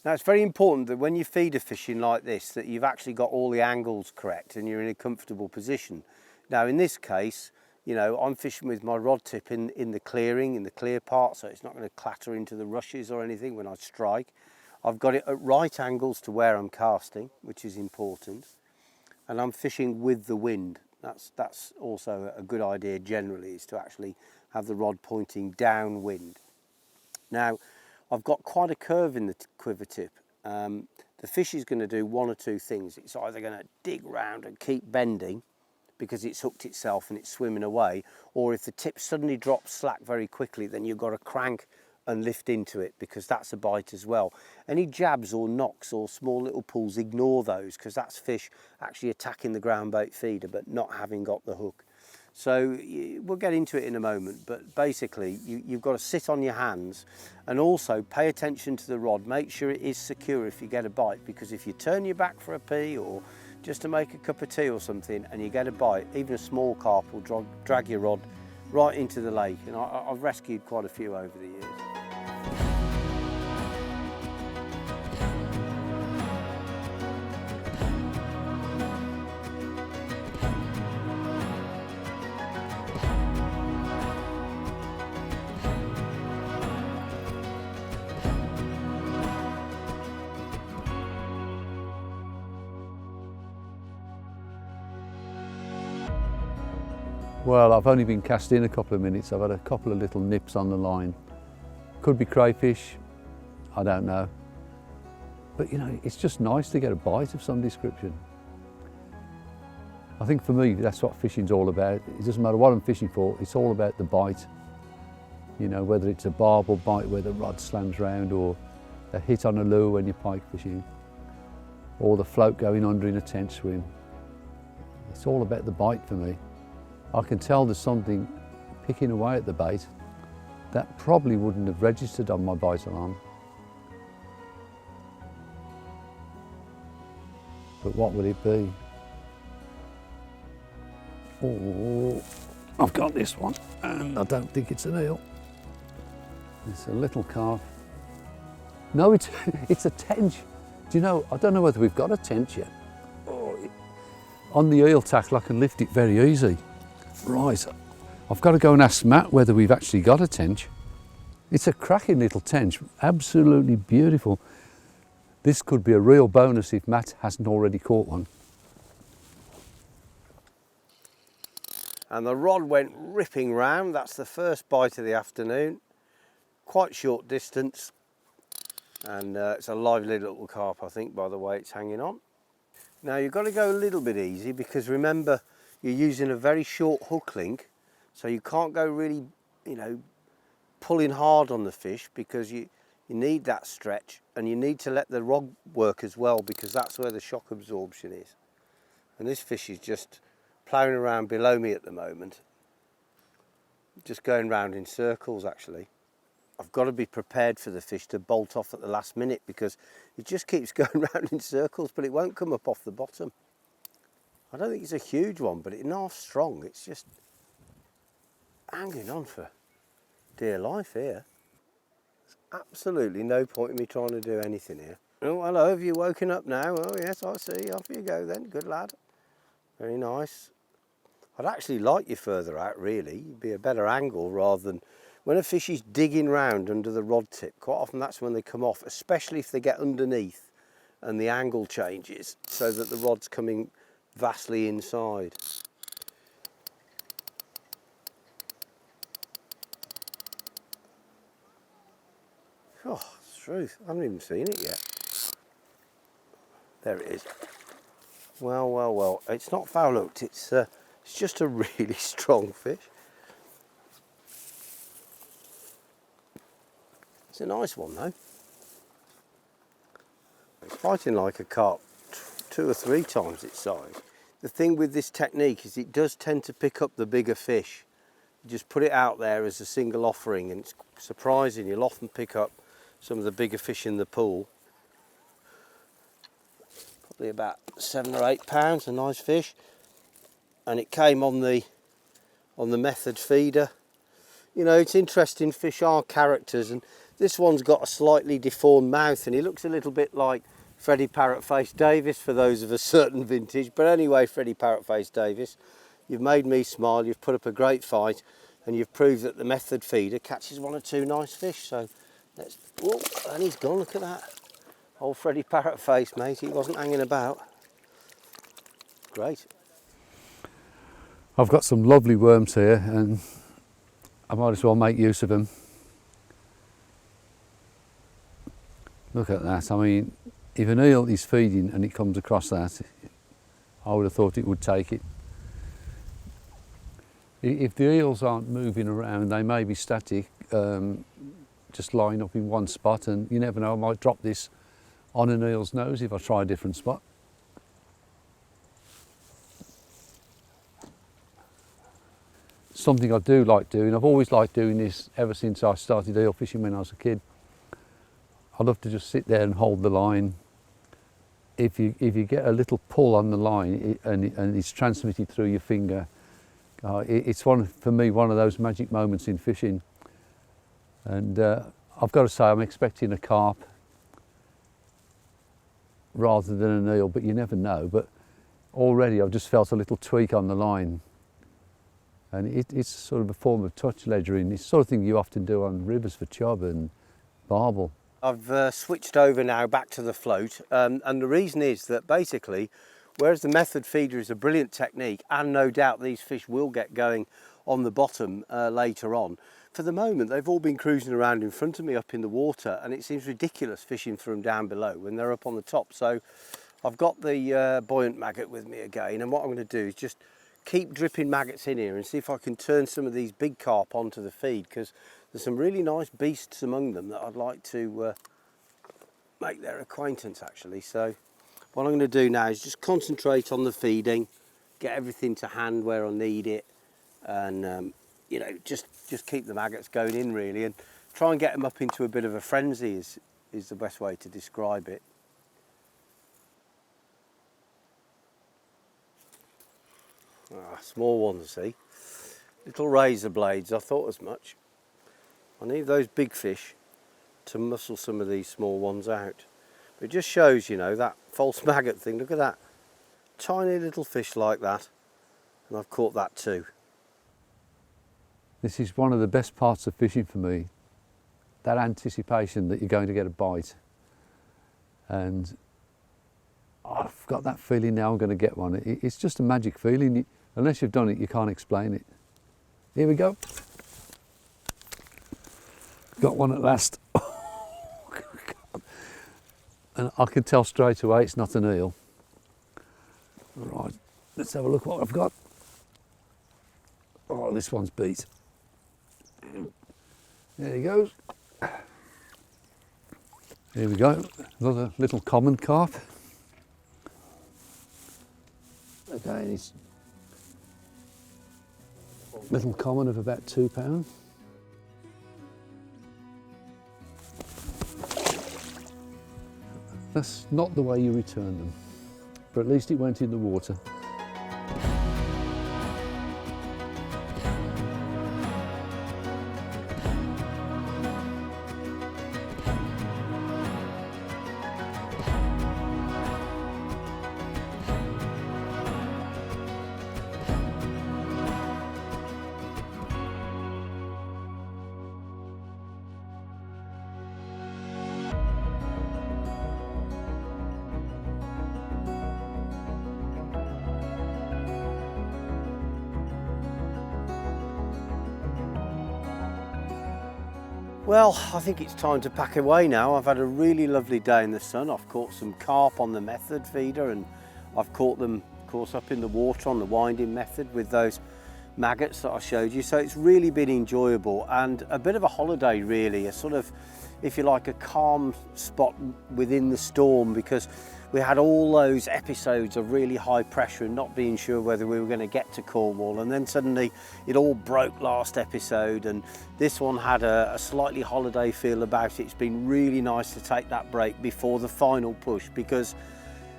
Now, it's very important that when you feeder fishing like this, that you've actually got all the angles correct and you're in a comfortable position. Now, in this case, you know, I'm fishing with my rod tip in the clearing, in the clear part, so it's not going to clatter into the rushes or anything when I strike. I've got it at right angles to where I'm casting, which is important. And I'm fishing with the wind. That's also a good idea generally, is to actually have the rod pointing downwind. Now, I've got quite a curve in the quiver tip. The fish is going to do one or two things. It's either going to dig round and keep bending because it's hooked itself and it's swimming away, or if the tip suddenly drops slack very quickly, then you've got to crank and lift into it, because that's a bite as well. Any jabs or knocks or small little pulls, ignore those, because that's fish actually attacking the ground bait feeder but not having got the hook. So we'll get into it in a moment, but basically you've got to sit on your hands and also pay attention to the rod. Make sure it is secure if you get a bite, because if you turn your back for a pee or just to make a cup of tea or something and you get a bite, even a small carp will drag your rod right into the lake. And I've rescued quite a few over the years. Well, I've only been casting a couple of minutes. I've had a couple of little nips on the line. Could be crayfish, I don't know. But you know, it's just nice to get a bite of some description. I think for me, that's what fishing's all about. It doesn't matter what I'm fishing for, it's all about the bite. You know, whether it's a barbel bite where the rod slams round, or a hit on a lure when you're pike fishing, or the float going under in a tench swim. It's all about the bite for me. I can tell there's something picking away at the bait that probably wouldn't have registered on my bite alarm. But what would it be? Oh, I've got this one, and I don't think it's an eel. It's a little carp. No, it's a tench. Do you know, I don't know whether we've got a tench yet. On the eel tackle, I can lift it very easy. Right, I've got to go and ask Matt whether we've actually got a tench. It's a cracking little tench, absolutely beautiful. This could be a real bonus if Matt hasn't already caught one. And the rod went ripping round. That's the first bite of the afternoon. Quite short distance. And it's a lively little carp, I think, by the way it's hanging on. Now you've got to go a little bit easy because remember, you're using a very short hook link. So you can't go really, you know, pulling hard on the fish because you need that stretch, and you need to let the rod work as well because that's where the shock absorption is. And this fish is just ploughing around below me at the moment, just going round in circles actually. I've got to be prepared for the fish to bolt off at the last minute because it just keeps going round in circles, but it won't come up off the bottom. I don't think it's a huge one, but it's not strong. It's just hanging on for dear life here. There's absolutely no point in me trying to do anything here. Oh, hello, have you woken up now? Oh yes, I see. Off you go then. Good lad. Very nice. I'd actually like you further out really. It'd be a better angle rather than when a fish is digging round under the rod tip. Quite often that's when they come off, especially if they get underneath and the angle changes so that the rod's coming vastly inside. Oh, it's truth. I haven't even seen it yet. There it is. Well, well, well. It's not foul hooked. It's just a really strong fish. It's a nice one though. It's fighting like a carp 2 or 3 times its size. The thing with this technique is it does tend to pick up the bigger fish. You just put it out there as a single offering and it's surprising. You'll often pick up some of the bigger fish in the pool. Probably about 7 or 8 pounds, a nice fish. And it came on the method feeder. You know, it's interesting, fish are characters, and this one's got a slightly deformed mouth and he looks a little bit like Freddie Parrotface Davis for those of a certain vintage. But anyway, Freddie Parrotface Davis, you've made me smile, you've put up a great fight, and you've proved that the method feeder catches 1 or 2 nice fish. So let's, whoa, and he's gone, look at that. Old Freddie Parrotface, mate, he wasn't hanging about. Great. I've got some lovely worms here and I might as well make use of them. Look at that. I mean, if an eel is feeding and it comes across that, I would have thought it would take it. If the eels aren't moving around, they may be static, just lying up in one spot, and you never know, I might drop this on an eel's nose if I try a different spot. Something I do like doing, I've always liked doing this ever since I started eel fishing when I was a kid. I love to just sit there and hold the line. If you get a little pull on the line and it's transmitted through your finger, it's for me one of those magic moments in fishing. And I've got to say, I'm expecting a carp rather than an eel, but you never know. But already I've just felt a little tweak on the line. And it's sort of a form of touch ledgering. It's the sort of thing you often do on rivers for chub and barbel. I've switched over now back to the float, and the reason is that basically, whereas the method feeder is a brilliant technique, and no doubt these fish will get going on the bottom later on, for the moment they've all been cruising around in front of me up in the water, and it seems ridiculous fishing for them down below when they're up on the top. So I've got the buoyant maggot with me again, and what I'm going to do is just keep dripping maggots in here and see if I can turn some of these big carp onto the feed, because there's some really nice beasts among them that I'd like to make their acquaintance actually. So what I'm going to do now is just concentrate on the feeding, get everything to hand where I need it, and you know, just keep the maggots going in really, and try and get them up into a bit of a frenzy is the best way to describe it. Small ones, see, little razor blades, I thought as much. I need those big fish to muscle some of these small ones out. But it just shows, you know, that false maggot thing. Look at that, tiny little fish like that, and I've caught that too. This is one of the best parts of fishing for me, that anticipation that you're going to get a bite. And I've got that feeling now I'm going to get one. It's just a magic feeling. Unless you've done it, you can't explain it. Here we go. Got one at last. And I can tell straight away it's not an eel. Right, let's have a look what I've got. Oh, this one's beat. There he goes. Here we go, another little common carp. Again, it's little common of about £2. That's not the way you return them, but at least it went in the water. Well, I think it's time to pack away now. I've had a really lovely day in the sun. I've caught some carp on the method feeder, and I've caught them, of course, up in the water on the winding method with those maggots that I showed you. So it's really been enjoyable and a bit of a holiday really, a sort of, if you like, a calm spot within the storm, because we had all those episodes of really high pressure and not being sure whether we were going to get to Cornwall, and then suddenly it all broke last episode, and this one had a slightly holiday feel about it. It's been really nice to take that break before the final push, because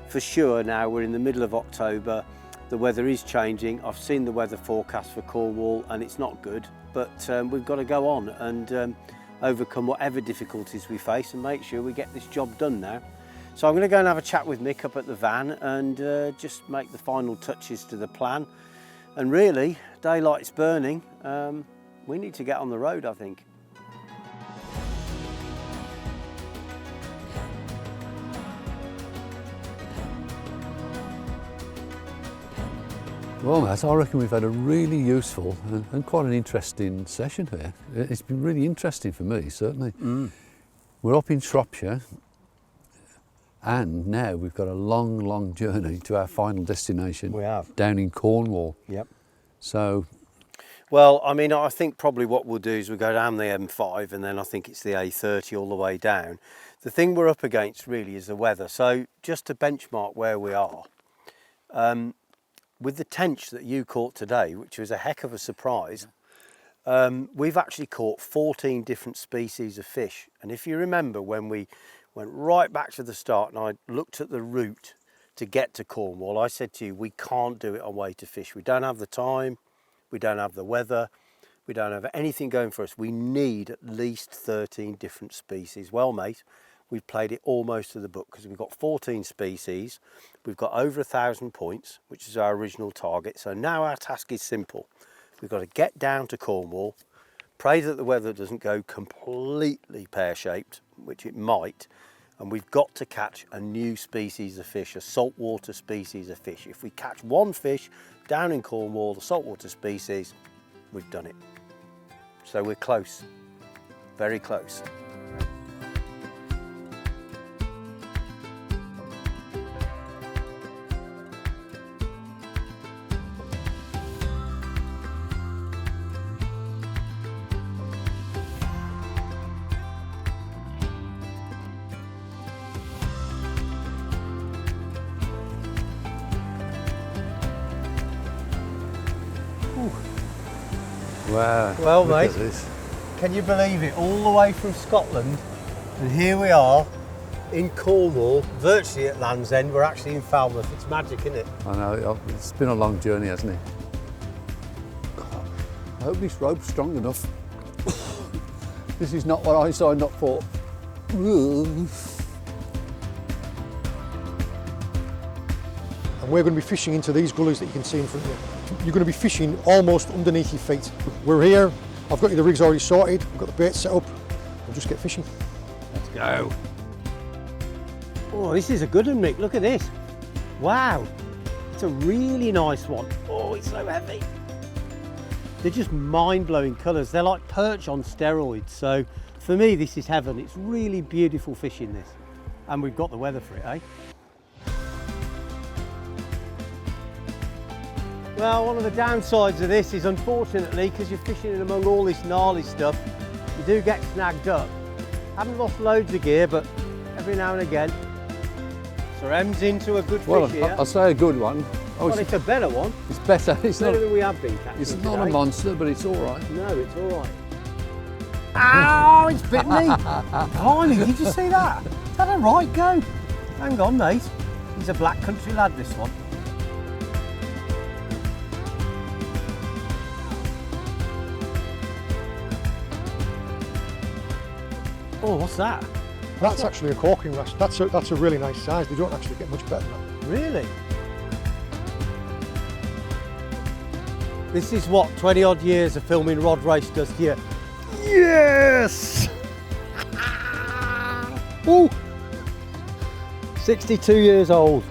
for sure now we're in the middle of October, the weather is changing. I've seen the weather forecast for Cornwall and it's not good, but we've got to go on and overcome whatever difficulties we face and make sure we get this job done now. So I'm going to go and have a chat with Mick up at the van and just make the final touches to the plan. And really, daylight's burning. We need to get on the road, I think. Well, Matt, I reckon we've had a really useful and quite an interesting session here. It's been really interesting for me, certainly. We're up in Shropshire, and now we've got a long, long journey to our final destination. We have. Down in Cornwall. Yep. So... Well, I mean, I think probably what we'll do is we'll go down the M5 and then I think it's the A30 all the way down. The thing we're up against really is the weather. So just to benchmark where we are, with the tench that you caught today, which was a heck of a surprise, we've actually caught 14 different species of fish. And if you remember when we went right back to the start and I looked at the route to get to Cornwall, I said to you, we can't do it on way to fish. We don't have the time, we don't have the weather, we don't have anything going for us. We need at least 13 different species. Well, mate, we've played it almost to the book because we've got 14 species, we've got over 1,000 points, which is our original target. So now our task is simple. We've got to get down to Cornwall, pray that the weather doesn't go completely pear-shaped, which it might, and we've got to catch a new species of fish, a saltwater species of fish. If we catch one fish down in Cornwall, the saltwater species, we've done it. So we're close, very close. Wow. Well, look mate, at this. can you believe it? All the way from Scotland, and here we are in Cornwall, virtually at Land's End. We're actually in Falmouth. It's magic, isn't it? I know, it's been a long journey, hasn't it? I hope this rope's strong enough. This is not what I signed up for. And we're going to be fishing into these gullies that you can see in front of you. You're going to be fishing almost underneath your feet. We're here I've got the rigs already sorted, I've got the bait set up, we'll just get fishing. Let's go. Oh, this is a good one, Mick. Look at this. Wow. It's a really nice one. Oh, it's so heavy. They're just mind-blowing colours. They're like perch on steroids. So for me, this is heaven. It's really beautiful fishing, this. And we've got the weather for it, eh? Well, one of the downsides of this is, unfortunately, because you're fishing in among all this gnarly stuff, you do get snagged up. Haven't lost loads of gear, but every now and again. So Em's into a good fish here. I'll say a good one. Oh, Well, it's a better one. it's better. It's Better not. than we have been catching It's not today. a monster, but it's all right. No, it's all right. Ow, it's bit me. Blimey, did you see that? Is that a right go? Hang on, mate. He's a black country lad, this one. Oh, what's that? That's actually a corking wrasse. That's a really nice size. They don't actually get much better than that. Really? This is what 20 odd years of filming rod race does to you. Yes! Ooh! 62 years old.